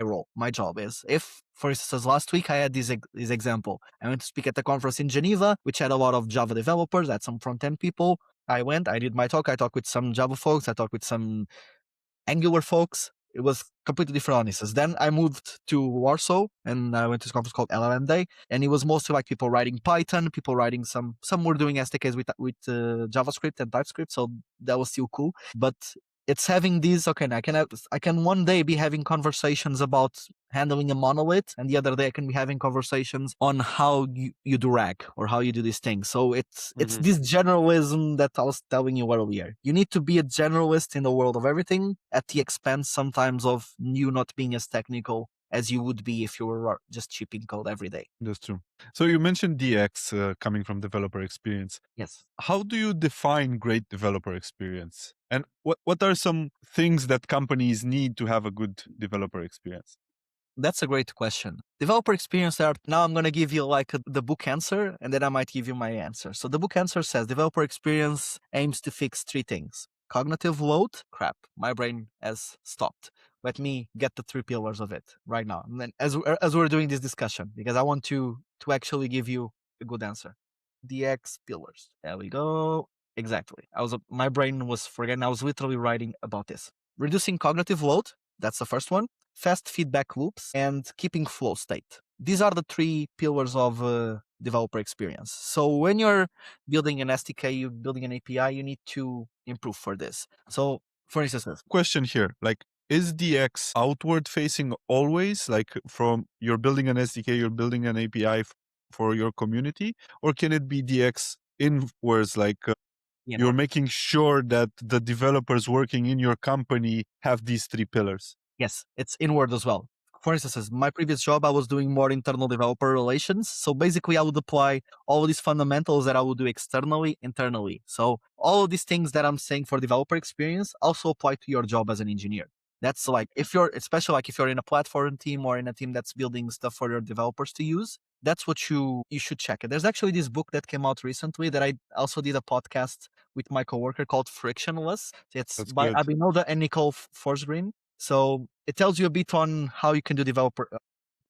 role. My job is, if, for instance, last week I had this example. I went to speak at a conference in Geneva, which had a lot of Java developers, had some front-end people. I went, I did my talk. I talked with some Java folks. I talked with some Angular folks. It was completely different audiences. Then I moved to Warsaw and I went to this conference called LLM Day, and it was mostly like people writing Python, people writing some were doing SDKs with JavaScript and TypeScript, so that was still cool. But it's having these, okay, I can one day be having conversations about handling a monolith, and the other day I can be having conversations on how you do RAG or how you do these things. So it's this generalism that I was telling you earlier. You need to be a generalist in the world of everything at the expense sometimes of you not being as technical as you would be if you were just shipping code every day. That's true. So you mentioned DX coming from developer experience. Yes. How do you define great developer experience? And what are some things that companies need to have a good developer experience? That's a great question. Developer experience art. Now I'm going to give you like the book answer, and then I might give you my answer. So the book answer says developer experience aims to fix three things. Cognitive load, crap, my brain has stopped. Let me get the three pillars of it right now. And then as we're doing this discussion, because I want to actually give you a good answer. DX pillars. There we go. Exactly. My brain was forgetting. I was literally writing about this. Reducing cognitive load. That's the first one. Fast feedback loops and keeping flow state. These are the three pillars of developer experience. So when you're building an SDK, you're building an API, you need to improve for this. So for instance, question here, like, is DX outward facing always? Like from you're building an SDK, you're building an API for your community, or can it be DX inwards? Like you're making sure that the developers working in your company have these three pillars. Yes, it's inward as well. For instance, my previous job, I was doing more internal developer relations. So basically, I would apply all of these fundamentals that I would do externally, internally. So all of these things that I'm saying for developer experience also apply to your job as an engineer. That's like if you're, especially like if you're in a platform team or in a team that's building stuff for your developers to use, that's what you should check it. There's actually this book that came out recently that I also did a podcast with my coworker called Frictionless. It's That's by good. Abhinoda and Nicole Forsgren. So it tells you a bit on how you can do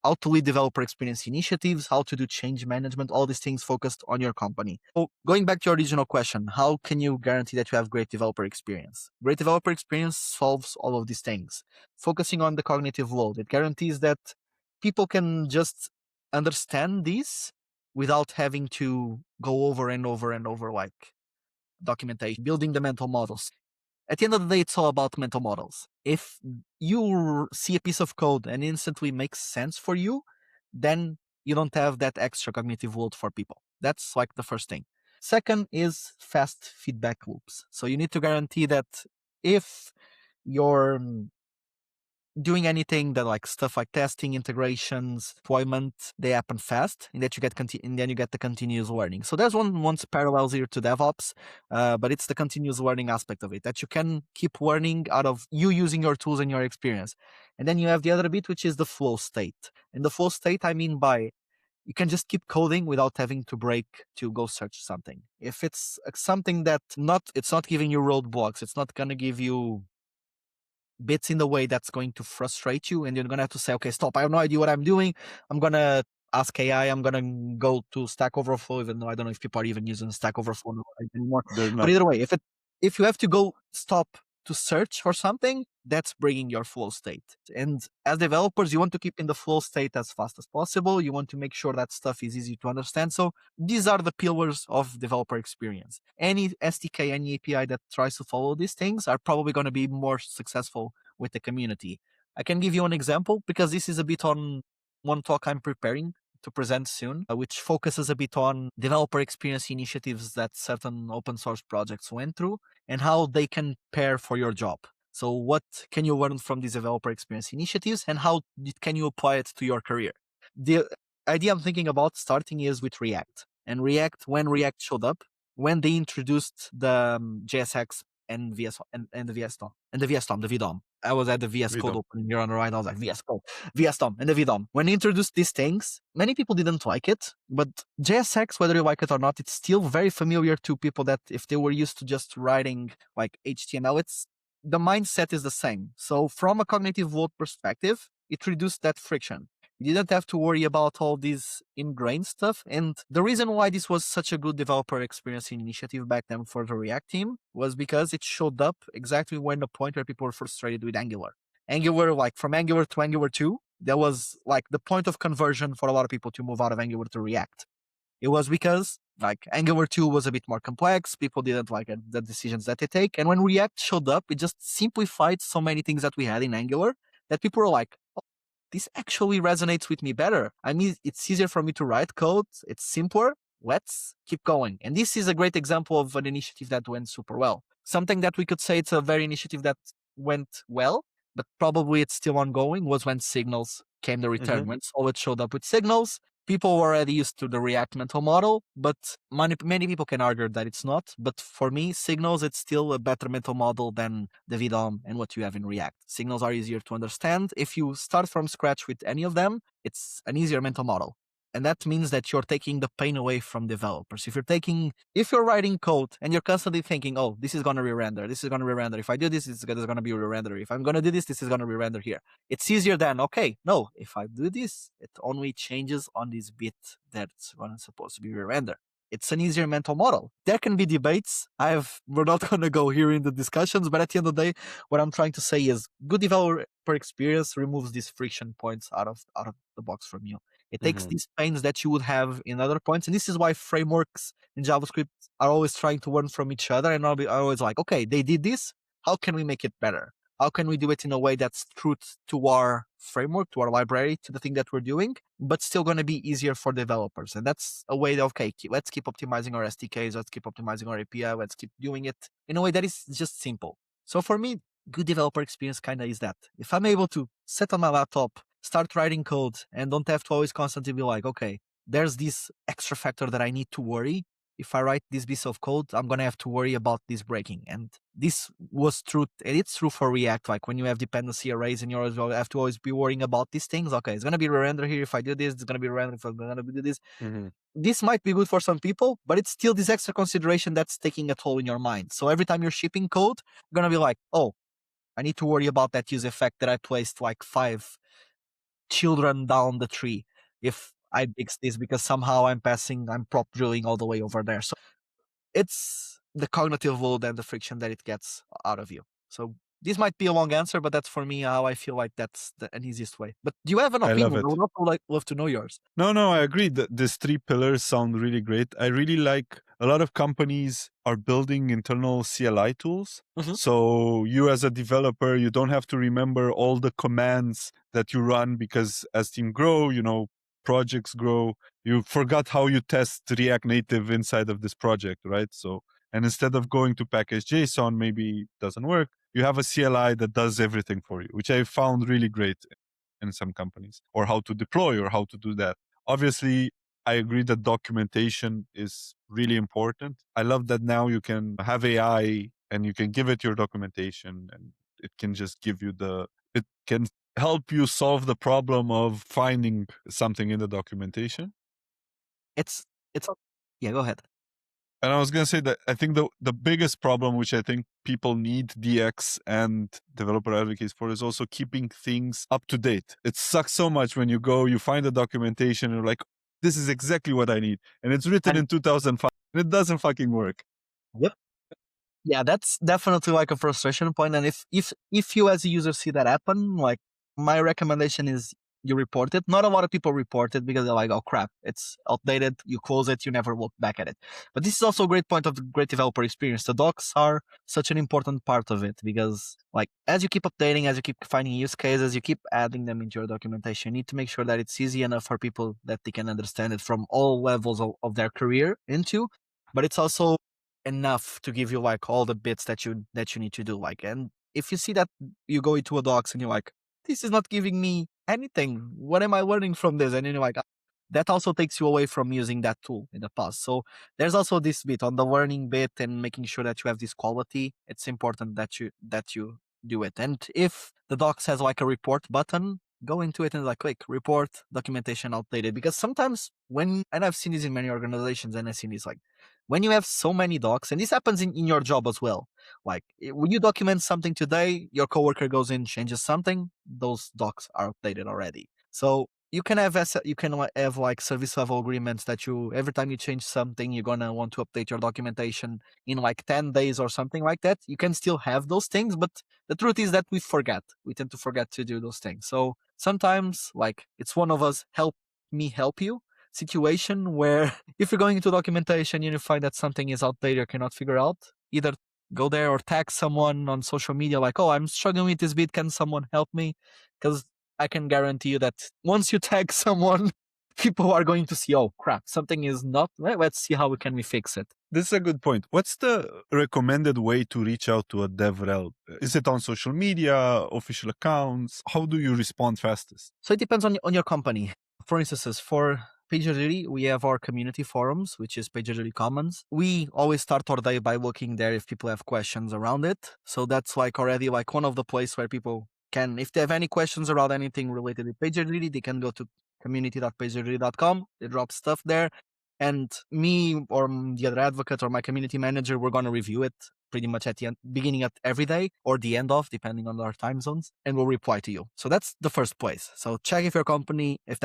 how to lead developer experience initiatives, how to do change management, all these things focused on your company. So going back to your original question, how can you guarantee that you have great developer experience? Great developer experience solves all of these things. Focusing on the cognitive load, it guarantees that people can just understand these without having to go over and over and over like documentation, building the mental models. At the end of the day, it's all about mental models. If you see a piece of code and instantly makes sense for you, then you don't have that extra cognitive load for people. That's like the first thing. Second is fast feedback loops. So you need to guarantee that if you're doing anything that like stuff like testing, integrations, deployment, they happen fast, and that you get and then you get the continuous learning. So there's one parallels here to DevOps, but it's the continuous learning aspect of it, that you can keep learning out of you using your tools and your experience. And then you have the other bit, which is the flow state. And the flow state, I mean by you can just keep coding without having to break to go search something. If it's something that it's not giving you roadblocks, it's not going to give you bits in the way that's going to frustrate you, and you're gonna have to say, okay, stop, I have no idea what I'm doing, I'm gonna ask AI, I'm gonna go to Stack Overflow, even though I don't know if people are even using Stack Overflow anymore. But either way, if you have to go stop to search for something, that's bringing your flow state. And as developers, you want to keep in the flow state as fast as possible. You want to make sure that stuff is easy to understand. So these are the pillars of developer experience. Any SDK, any API that tries to follow these things are probably going to be more successful with the community. I can give you an example because this is a bit on one talk I'm preparing to present soon, which focuses a bit on developer experience initiatives that certain open source projects went through and how they can pair for your job. So what can you learn from these developer experience initiatives and how can you apply it to your career? The idea I'm thinking about starting is with React. And when React showed up, when they introduced the JSX and the VS and the VDOM. I was at the VS Code opening here on the right. I was like, VS Code, VS DOM, and the VDOM. When they introduced these things, many people didn't like it, but JSX, whether you like it or not, it's still very familiar to people that if they were used to just writing like HTML, the mindset is the same. So from a cognitive load perspective, it reduced that friction. You didn't have to worry about all this ingrained stuff. And the reason why this was such a good developer experience initiative back then for the React team was because it showed up exactly when the point where people were frustrated with Angular. Angular, like from Angular to Angular 2, that was like the point of conversion for a lot of people to move out of Angular to React. It was because like Angular 2 was a bit more complex. People didn't like the decisions that they take. And when React showed up, it just simplified so many things that we had in Angular that people were like, oh, this actually resonates with me better. I mean, it's easier for me to write code. It's simpler. Let's keep going. And this is a great example of an initiative that went super well. Something that we could say it's a very initiative that went well, but probably it's still ongoing was when Signals came the return. When Solid showed up with Signals, people were already used to the React mental model, but many people can argue that it's not. But for me, Signals, it's still a better mental model than the VDOM and what you have in React. Signals are easier to understand. If you start from scratch with any of them, it's an easier mental model. And that means that you're taking the pain away from developers. If you're writing code and you're constantly thinking, oh, this is going to re-render, this is going to re-render. If I do this, it's going to be re-render. If I'm going to do this, this is going to re-render here. It's easier than, okay, no, if I do this, it only changes on this bit that's supposed to be re-render. It's an easier mental model. There can be debates. We're not going to go here in the discussions, but at the end of the day, what I'm trying to say is good developer experience removes these friction points out of the box from you. It takes these pains that you would have in other points. And this is why frameworks in JavaScript are always trying to learn from each other. And I'll be always like, okay, they did this. How can we make it better? How can we do it in a way that's true to our framework, to our library, to the thing that we're doing, but still going to be easier for developers? And that's a way that, okay, let's keep optimizing our SDKs. Let's keep optimizing our API. Let's keep doing it in a way that is just simple. So for me, good developer experience kind of is that. If I'm able to sit on my laptop, start writing code, and don't have to always constantly be like, okay, there's this extra factor that I need to worry. If I write this piece of code, I'm going to have to worry about this breaking. And this was true. And it's true for React. Like when you have dependency arrays and you have to always be worrying about these things. Okay, it's going to be re-render here. If I do this, it's going to be re-render. If I'm going to do this. This might be good for some people, but it's still this extra consideration that's taking a toll in your mind. So every time you're shipping code, you're going to be like, oh, I need to worry about that use effect that I placed like 5 children down the tree if I fix this because somehow I'm prop drilling all the way over there. So it's the cognitive load and the friction that it gets out of you. So this might be a long answer, but that's for me how I feel like that's an easiest way. But do you have an opinion? I would love to know yours. No, I agree. These 3 pillars sound really great. I really like a lot of companies are building internal CLI tools. So you as a developer, you don't have to remember all the commands that you run because as team grow, projects grow. You forgot how you test React Native inside of this project, right? So, and instead of going to package JSON, maybe it doesn't work. You have a CLI that does everything for you, which I found really great in some companies, or how to deploy or how to do that. Obviously, I agree that documentation is really important. I love that now you can have AI and you can give it your documentation and it can just give you it can help you solve the problem of finding something in the documentation. Yeah, go ahead. And I was going to say that I think the biggest problem, which I think people need DX and developer advocates for, is also keeping things up to date. It sucks so much when you find the documentation, and you're like, this is exactly what I need. And it's written in 2005, and it doesn't fucking work. Yep. Yeah, that's definitely like a frustration point. And if you as a user see that happen, like my recommendation is you report it. Not a lot of people report it because they're like, oh crap, it's outdated. You close it, you never look back at it. But this is also a great point of the great developer experience. The docs are such an important part of it because like as you keep updating, as you keep finding use cases, you keep adding them into your documentation. You need to make sure that it's easy enough for people that they can understand it from all levels of their career into. But it's also enough to give you like all the bits that you need to do. Like, and if you see that you go into a docs and you're like, this is not giving me anything, what am I learning from this? And then you're like, that also takes you away from using that tool in the past. So there's also this bit on the learning bit and making sure that you have this quality. It's important that you do it. And if the docs has like a report button, go into it and like click report documentation outdated. Because sometimes and I've seen this in many organizations, and I've seen this like when you have so many docs, and this happens in your job as well. Like when you document something today, your coworker goes in, changes something, those docs are updated already. So you can have like service level agreements that you, every time you change something, you're gonna want to update your documentation in like 10 days or something like that. You can still have those things, but the truth is that we tend to forget to do those things. So sometimes like it's one of us help me help you situation where if you're going into documentation and you find that something is outdated or cannot figure out, either go there or tag someone on social media like, oh, I'm struggling with this bit, can someone help me? Because I can guarantee you that once you tag someone, people are going to see, oh crap, something is not right. Let's see how we fix it. This is a good point. What's the recommended way to reach out to a DevRel? Is it on social media, official accounts? How do you respond fastest? So it depends on your company. For instance, for PagerDuty, we have our community forums, which is PagerDuty Commons. We always start our day by looking there if people have questions around it. So that's like already like one of the places where people can, if they have any questions around anything related to PagerDuty, they can go to community.pagerduty.com. They drop stuff there. And me or the other advocate or my community manager, we're going to review it pretty much at the end, beginning at every day or the end of, depending on our time zones, and we'll reply to you. So that's the first place. So check if that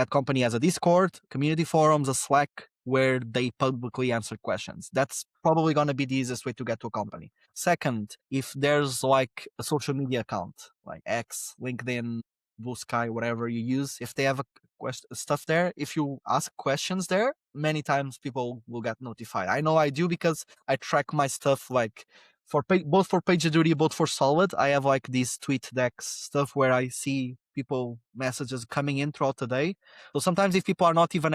company has a Discord, community forums, a Slack, where they publicly answer questions. That's probably going to be the easiest way to get to a company. Second, if there's like a social media account, like X, LinkedIn, Blue Sky, whatever you use, if they have stuff there, if you ask questions there, many times people will get notified. I know I do because I track my stuff like both for PagerDuty, both for Solid. I have like these TweetDeck stuff where I see people messages coming in throughout the day. So sometimes if people are not even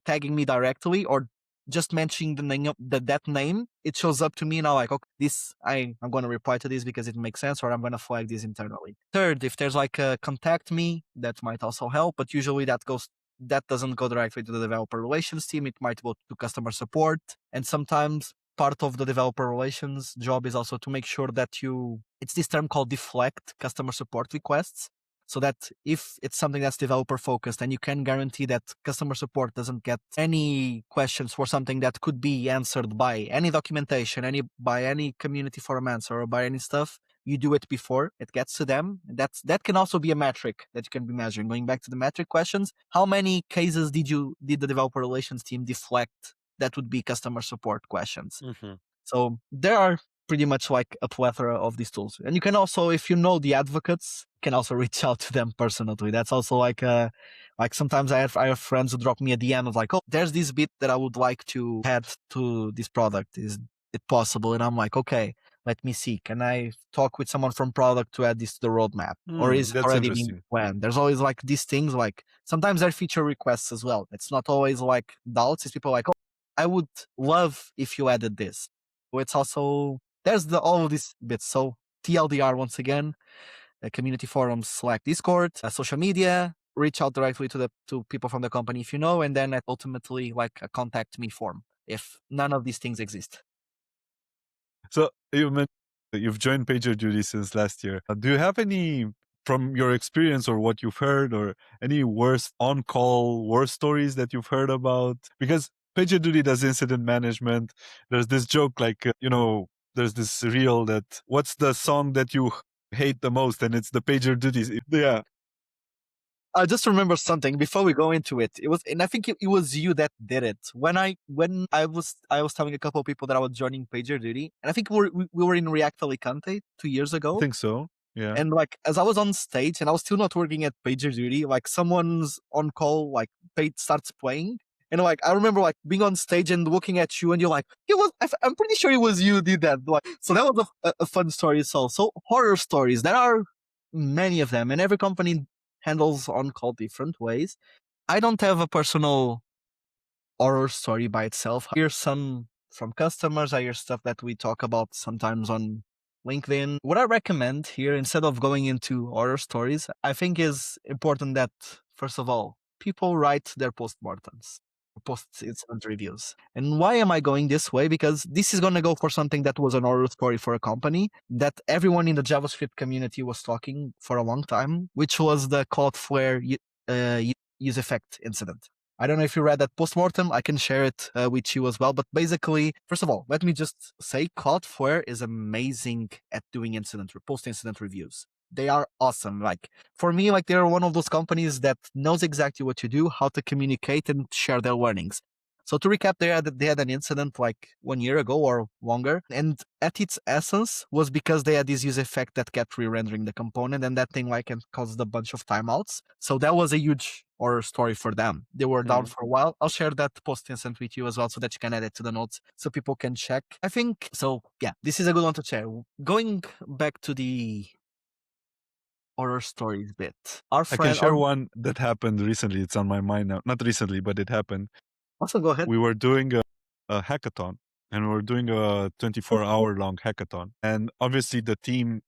tagging me directly or just mentioning the name, that name, it shows up to me now like, okay, I'm going to reply to this because it makes sense, or I'm going to flag this internally. Third, if there's like a contact me, that might also help, but usually that doesn't go directly to the developer relations team. It might go to customer support. And sometimes part of the developer relations job is also to make sure that it's this term called deflect customer support requests. So that if it's something that's developer focused and you can guarantee that customer support doesn't get any questions for something that could be answered by any documentation, by any community forum answer, or by any stuff, you do it before it gets to them. That can also be a metric that you can be measuring. Going back to the metric questions, how many cases did the developer relations team deflect? That would be customer support questions. Mm-hmm. So there are pretty much like a plethora of these tools. And you can also, if you know the advocates, can also reach out to them personally. That's also like sometimes I have friends who drop me a DM of like, oh, there's this bit that I would like to add to this product. Is it possible? And I'm like, okay, let me see. Can I talk with someone from product to add this to the roadmap? Or is it already being planned? There's always like these things, like sometimes they're feature requests as well. It's not always like doubts. It's people like, oh, I would love if you added this. So it's also, there's all of these bits. So TLDR, once again, community forums, Slack, Discord, social media, reach out directly to people from the company if you know, and then ultimately like a contact me form if none of these things exist. So you mentioned you've joined PagerDuty since last year. Do you have any, from your experience or what you've heard, or any worst on-call war stories that you've heard about? Because PagerDuty does incident management. There's this joke like, there's this reel that, what's the song that you hate the most? And it's the PagerDuty. Yeah. I just remember something before we go into it. It was, and I think it was you that did it. When I was telling a couple of people that I was joining PagerDuty, and I think we were in React Alicante 2 years ago. I think so. Yeah. And like, as I was on stage and I was still not working at PagerDuty, like someone's on call, like starts playing. And like, I remember like being on stage and looking at you and you're like, I'm pretty sure it was you who did that. Like, so that was a fun story. So horror stories, there are many of them, and every company handles on call different ways. I don't have a personal horror story by itself. I hear some from customers. I hear stuff that we talk about sometimes on LinkedIn. What I recommend here, instead of going into horror stories, I think is important that, first of all, people write their postmortems, post-incident reviews. And why am I going this way? Because this is going to go for something that was an horror story for a company that everyone in the JavaScript community was talking for a long time, which was the Cloudflare use effect incident. I don't know if you read that postmortem. I can share it with you as well. But basically, first of all, let me just say Cloudflare is amazing at doing post-incident reviews. they are awesome. Like for me, like they're one of those companies that knows exactly what to do, how to communicate and share their learnings. So to recap, they had an incident like 1 year ago or longer, and at its essence was because they had this use effect that kept re-rendering the component, and that thing like caused a bunch of timeouts. So that was a huge horror story for them. They were down for a while. I'll share that post instance with you as well so that you can add it to the notes so people can check. I think so. Yeah, this is a good one to share. Going back to the horror stories bit, our I can friend. share one that happened recently. It's on my mind now. Not recently, but it happened. Also, go ahead. We were doing a hackathon, and we were doing a 24-hour long hackathon. And obviously the team,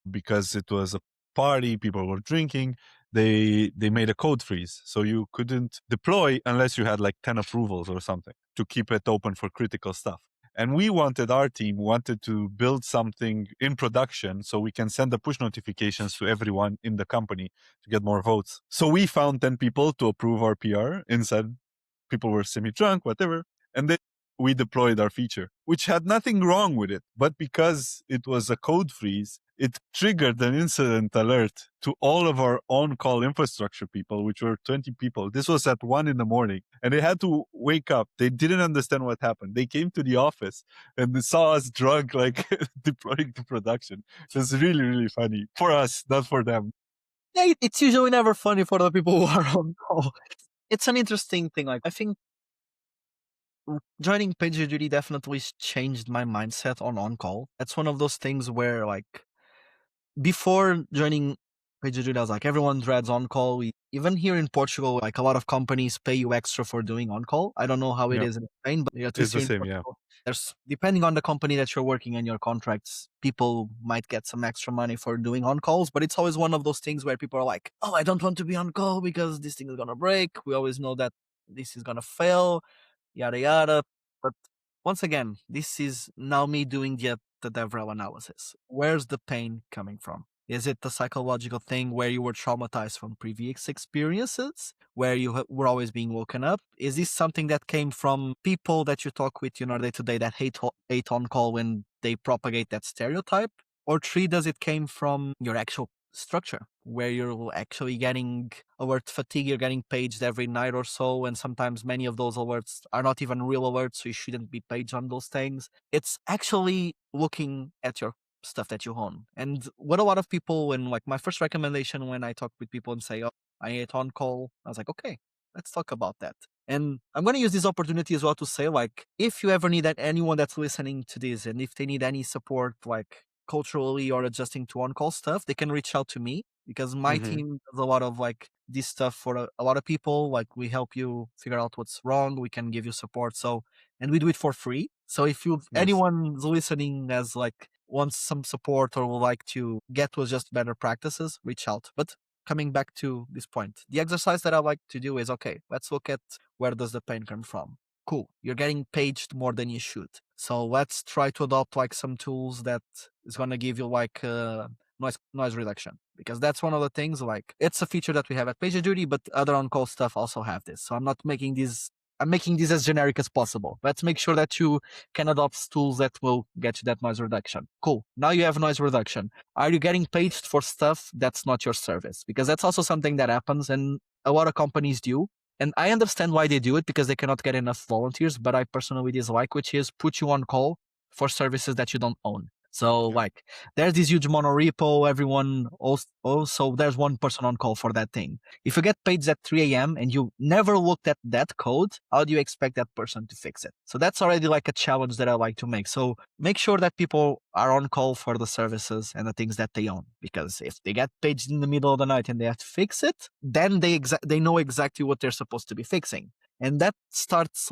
because it was a party, people were drinking, they made a code freeze. So you couldn't deploy unless you had like 10 approvals or something to keep it open for critical stuff. And our team wanted to build something in production so we can send the push notifications to everyone in the company to get more votes. So we found 10 people to approve our PR inside. People were semi-drunk, whatever. And then we deployed our feature, which had nothing wrong with it. But because it was a code freeze, it triggered an incident alert to all of our on-call infrastructure people, which were 20 people. This was at 1 a.m. and they had to wake up. They didn't understand what happened. They came to the office and they saw us drunk, like deploying to production. It was really, really funny for us, not for them. Yeah, it's usually never funny for the people who are on call. It's an interesting thing. Like I think joining PagerDuty definitely changed my mindset on call. That's one of those things where like before joining PagerDuty, I was like, everyone dreads on call. Even here in Portugal, like a lot of companies pay you extra for doing on call. I don't know how it Yeah, is in Spain, but at it's least the here in same. Yeah, Portugal, there's depending on the company that you're working and your contracts, people might get some extra money for doing on calls. But it's always one of those things where people are like, "Oh, I don't want to be on call because this thing is gonna break. We always know that this is gonna fail, yada yada." But once again, this is now me doing the DevRel analysis. Where's the pain coming from? Is it the psychological thing where you were traumatized from previous experiences, where you were always being woken up? Is this something that came from people that you talk with, day to day that hate on call when they propagate that stereotype? Or three, does it came from your actual structure where you're actually getting alert fatigue, you're getting paged every night or so, and sometimes many of those alerts are not even real alerts, so you shouldn't be paged on those things. It's actually looking at your stuff that you own. And what a lot of people, when like my first recommendation when I talk with people and say, "Oh, I ate on call," I was like, okay, let's talk about that. And I'm going to use this opportunity as well to say, like, if you ever need anyone that's listening to this and if they need any support, like culturally or adjusting to on-call stuff, they can reach out to me because my team does a lot of like this stuff for a lot of people. Like we help you figure out what's wrong. We can give you support. So, and we do it for free. So if nice. anyone's listening as like wants some support or would like to get to just better practices, reach out. But coming back to this point, the exercise that I like to do is, okay, let's look at where does the pain come from. Cool, you're getting paged more than you should. So let's try to adopt like some tools that is going to give you like noise reduction, because that's one of the things, like it's a feature that we have at PagerDuty, but other on-call stuff also have this. So I'm making this as generic as possible. Let's make sure that you can adopt tools that will get you that noise reduction. Cool. Now you have noise reduction. Are you getting paged for stuff that's not your service? Because that's also something that happens and a lot of companies do. And I understand why they do it, because they cannot get enough volunteers, but I personally dislike, which is put you on call for services that you don't own. So Yeah. like there's this huge monorepo, everyone also there's one person on call for that thing. If you get paid at 3 a.m. and you never looked at that code, how do you expect that person to fix it? So that's already like a challenge that I like to make. So make sure that people are on call for the services and the things that they own, because if they get paged in the middle of the night and they have to fix it, then they know exactly what they're supposed to be fixing. And that starts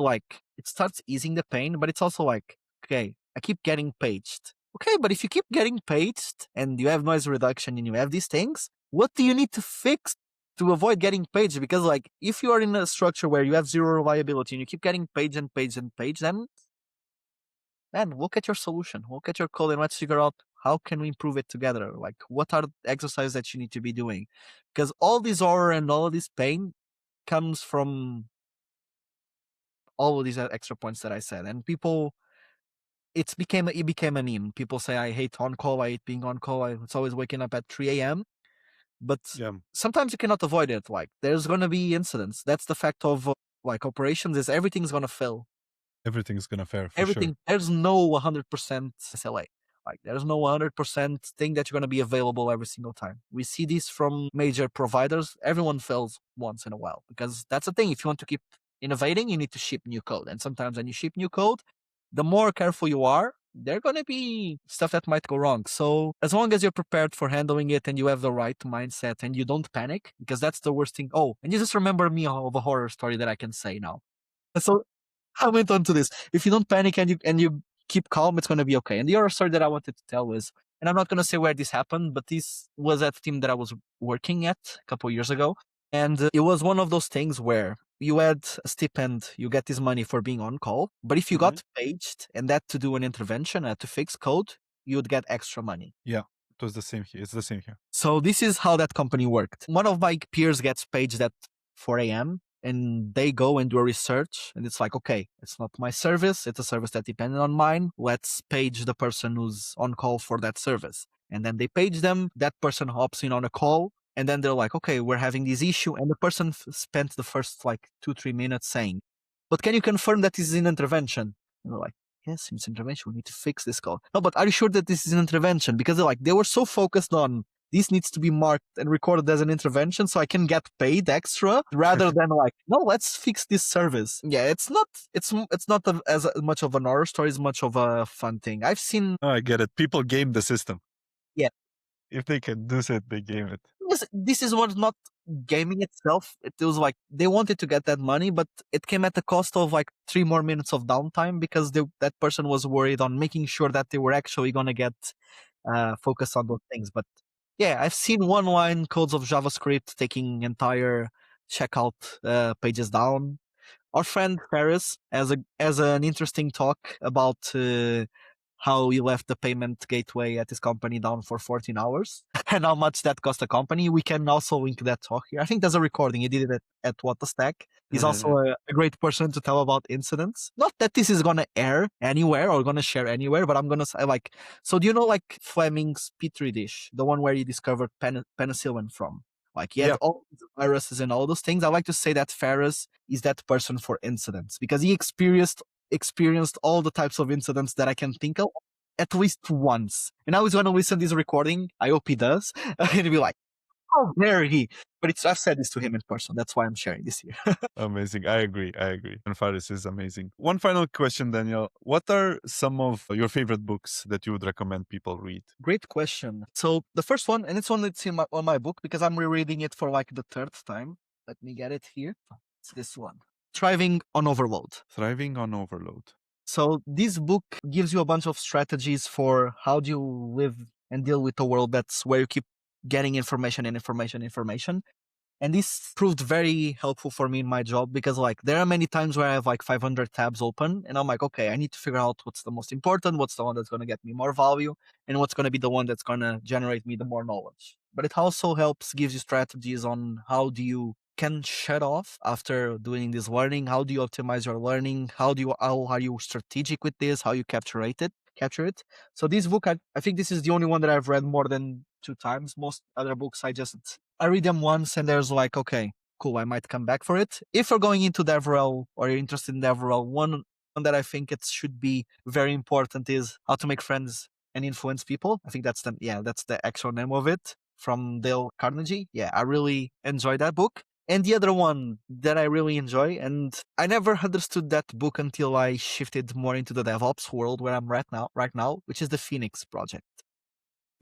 easing the pain, but it's also like, okay, I keep getting paged. Okay, but if you keep getting paged and you have noise reduction and you have these things, what do you need to fix to avoid getting paged? Because like if you are in a structure where you have zero reliability and you keep getting paged and paged and paged, then look at your solution, look at your code, and let's figure out how can we improve it together. Like what are the exercises that you need to be doing? Because all this horror and all of this pain comes from all of these extra points that I said. And people it became a meme. People say I hate on call, I hate being on call. It's always waking up at 3 a.m. But Yeah, sometimes you cannot avoid it. Like there's gonna be incidents. That's the fact of like operations is everything's gonna fail. everything's gonna fare for sure. Everything there's no 100% SLA. Like there's no 100% thing that you're gonna be available every single time. We see this from major providers. Everyone fails once in a while because that's the thing. If you want to keep innovating, you need to ship new code. And sometimes when you ship new code, the more careful you are, there gonna be stuff that might go wrong. So as long as you're prepared for handling it and you have the right mindset and you don't panic, because that's the worst thing. Oh, and you just remember me of a horror story that I can say now. So I went on to this. If you don't panic and you keep calm, it's gonna be okay. And the other story that I wanted to tell was, and I'm not gonna say where this happened, but this was at the team that I was working at a couple years ago, and it was one of those things where you had a stipend, you get this money for being on call, but if you got paged and that to do an intervention, to fix code, you would get extra money. Yeah, it was the same here. It's the same here. So this is how that company worked. One of my peers gets paged at 4 a.m. and they go and do a research and it's like, okay, it's not my service. It's a service that depended on mine. Let's page the person who's on call for that service. And then they page them. That person hops in on a call. And then they're like, okay, we're having this issue. And the person spent the first like 2-3 minutes saying, but can you confirm that this is an intervention? And they're like, yes, it's intervention. We need to fix this call. No, but are you sure that this is an intervention? Because they were so focused on this needs to be marked and recorded as an intervention so I can get paid extra rather than like, no, let's fix this service. Yeah, it's not as much of an horror story as much of a fun thing. I've seen. Oh, I get it. People game the system. Yeah. If they can do it, they game it. This is what not gaming itself. It was like they wanted to get that money, but it came at the cost of like 3 more minutes of downtime because that person was worried on making sure that they were actually going to get focused on those things. But yeah, I've seen one-line codes of JavaScript taking entire checkout pages down. Our friend Ferris has an interesting talk about how he left the payment gateway at his company down for 14 hours and how much that cost the company. We can also link that talk here. I think there's a recording. He did it at What the Stack. He's also a great person to tell about incidents. Not that this is going to air anywhere or going to share anywhere, but I'm going to say like, so do you know like Fleming's Petri dish, the one where he discovered penicillin from? Like he had all the viruses and all those things. I like to say that Ferris is that person for incidents because he experienced all the types of incidents that I can think of at least once. And I was going to listen to this recording. I hope he does. And he'll be like, how dare he? But I've said this to him in person. That's why I'm sharing this here. Amazing. I agree. And Faris is amazing. One final question, Daniel. What are some of your favorite books that you would recommend people read? Great question. So the first one, and it's one that's on my book because I'm rereading it for like the 3rd time. Let me get it here. It's this one. Thriving on Overload. Thriving on Overload. So this book gives you a bunch of strategies for how do you live and deal with a world that's where you keep getting information. And this proved very helpful for me in my job because like there are many times where I have like 500 tabs open and I'm like, okay, I need to figure out what's the most important, what's the one that's going to get me more value, and what's going to be the one that's going to generate me the more knowledge. But it also gives you strategies on how do you can shut off after doing this learning, how do you optimize your learning, how are you strategic with this, how you capture it. So this book, I think this is the only one that I've read more than 2 times. Most other books I read them once and there's like, okay, cool, I might come back for it. If you're going into DevRel or you're interested in DevRel, one that I think it should be very important is How to Make Friends and Influence People. I think that's the actual name of it, from Dale Carnegie. Yeah, I really enjoy that book. And the other one that I really enjoy, and I never understood that book until I shifted more into the DevOps world where I'm right now, which is the Phoenix Project.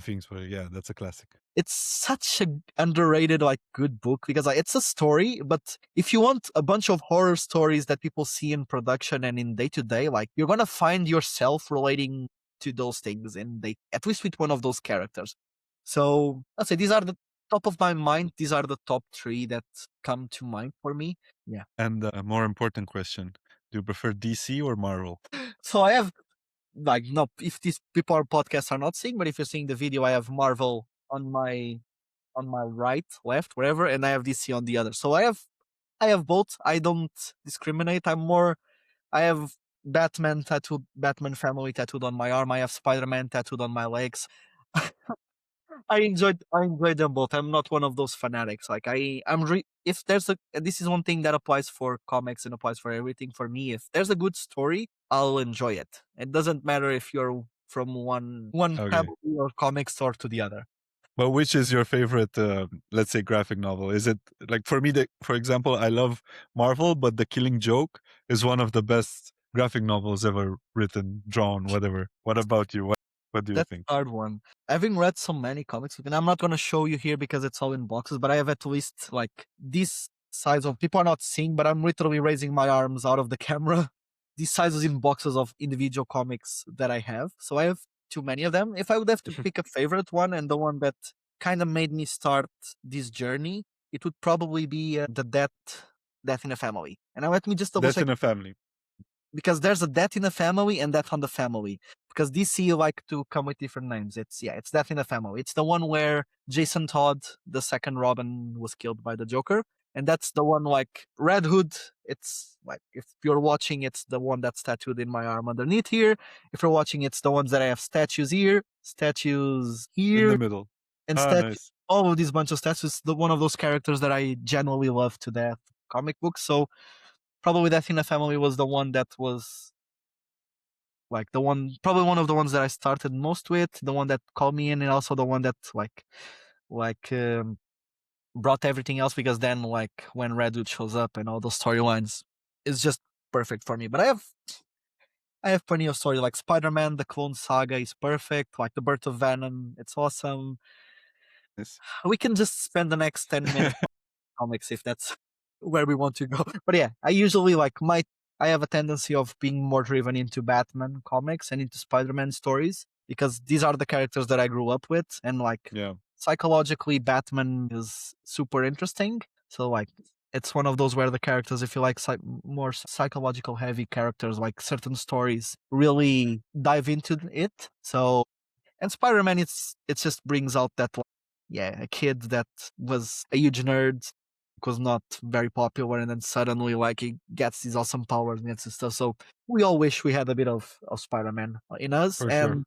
Yeah, that's a classic. It's such an underrated, like, good book because it's a story, but if you want a bunch of horror stories that people see in production and in day to day, like, you're going to find yourself relating to those things at least with one of those characters. So I'd say these are the top of my mind. These are the top 3 that come to mind for me. Yeah. And a more important question, do you prefer DC or Marvel? So I have, like, no, if these people are podcasts are not seeing, but if you're seeing the video, I have Marvel on my right, left, wherever, and I have DC on the other. So I have both. I don't discriminate. I have Batman tattooed, Batman family tattooed on my arm. I have Spider-Man tattooed on my legs. I enjoyed them both. I'm not one of those fanatics. Like if there's a this is one thing that applies for comics and applies for everything for me. If there's a good story, I'll enjoy it. It doesn't matter if you're from one Okay. family or comic store to the other. But which is your favorite, let's say, graphic novel? Is it like for me? For example, I love Marvel, but The Killing Joke is one of the best graphic novels ever written, drawn, whatever. What about you? What do you That's think? a hard one. Having read so many comics, and I'm not gonna show you here because it's all in boxes, but I have at least like this size of people are not seeing, but I'm literally raising my arms out of the camera. These sizes in boxes of individual comics that I have. So I have too many of them. If I would have to pick a favorite one and the one that kind of made me start this journey, it would probably be the Death in a Family. And now let me just double Death check in a Family. because there's a Death in a Family and Death on the Family. Because DC like to come with different names. It's Death in a Family. It's the one where Jason Todd, the second Robin, was killed by the Joker. And that's the one like Red Hood. It's like if you're watching, it's the one that's tattooed in my arm underneath here. If you're watching, it's the ones that I have statues here, statues In here, the middle. and Ah, nice. all of these bunch of statues. One of those characters that I genuinely love to death, comic books. So probably Death in a Family was the one that was like probably one of the ones that I started most with, the one that called me in, and also the one that like brought everything else, because then like when Red Hood shows up and all those storylines, it's just perfect for me. But I have plenty of story like Spider-Man, the Clone Saga is perfect, like the Birth of Venom, it's awesome. Nice. We can just spend the next 10 minutes comics if that's where we want to go. But yeah, I usually I have a tendency of being more driven into Batman comics and into Spider-Man stories because these are the characters that I grew up with, and like Yeah. psychologically Batman is super interesting. So like it's one of those where the characters, if you like more psychological heavy characters, like certain stories really dive into it. So and Spider-Man, it just brings out that a kid that was a huge nerd, was not very popular, and then suddenly like he gets these awesome powers and stuff. So we all wish we had a bit of Spider-Man in us For sure. and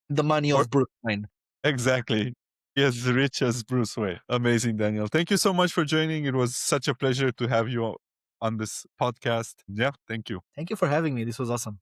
the money Or of Bruce Wayne. exactly. He as rich as Bruce Wayne. Amazing, Daniel. Thank you so much for joining. It was such a pleasure to have you on this podcast. Yeah, thank you. Thank you for having me. This was awesome.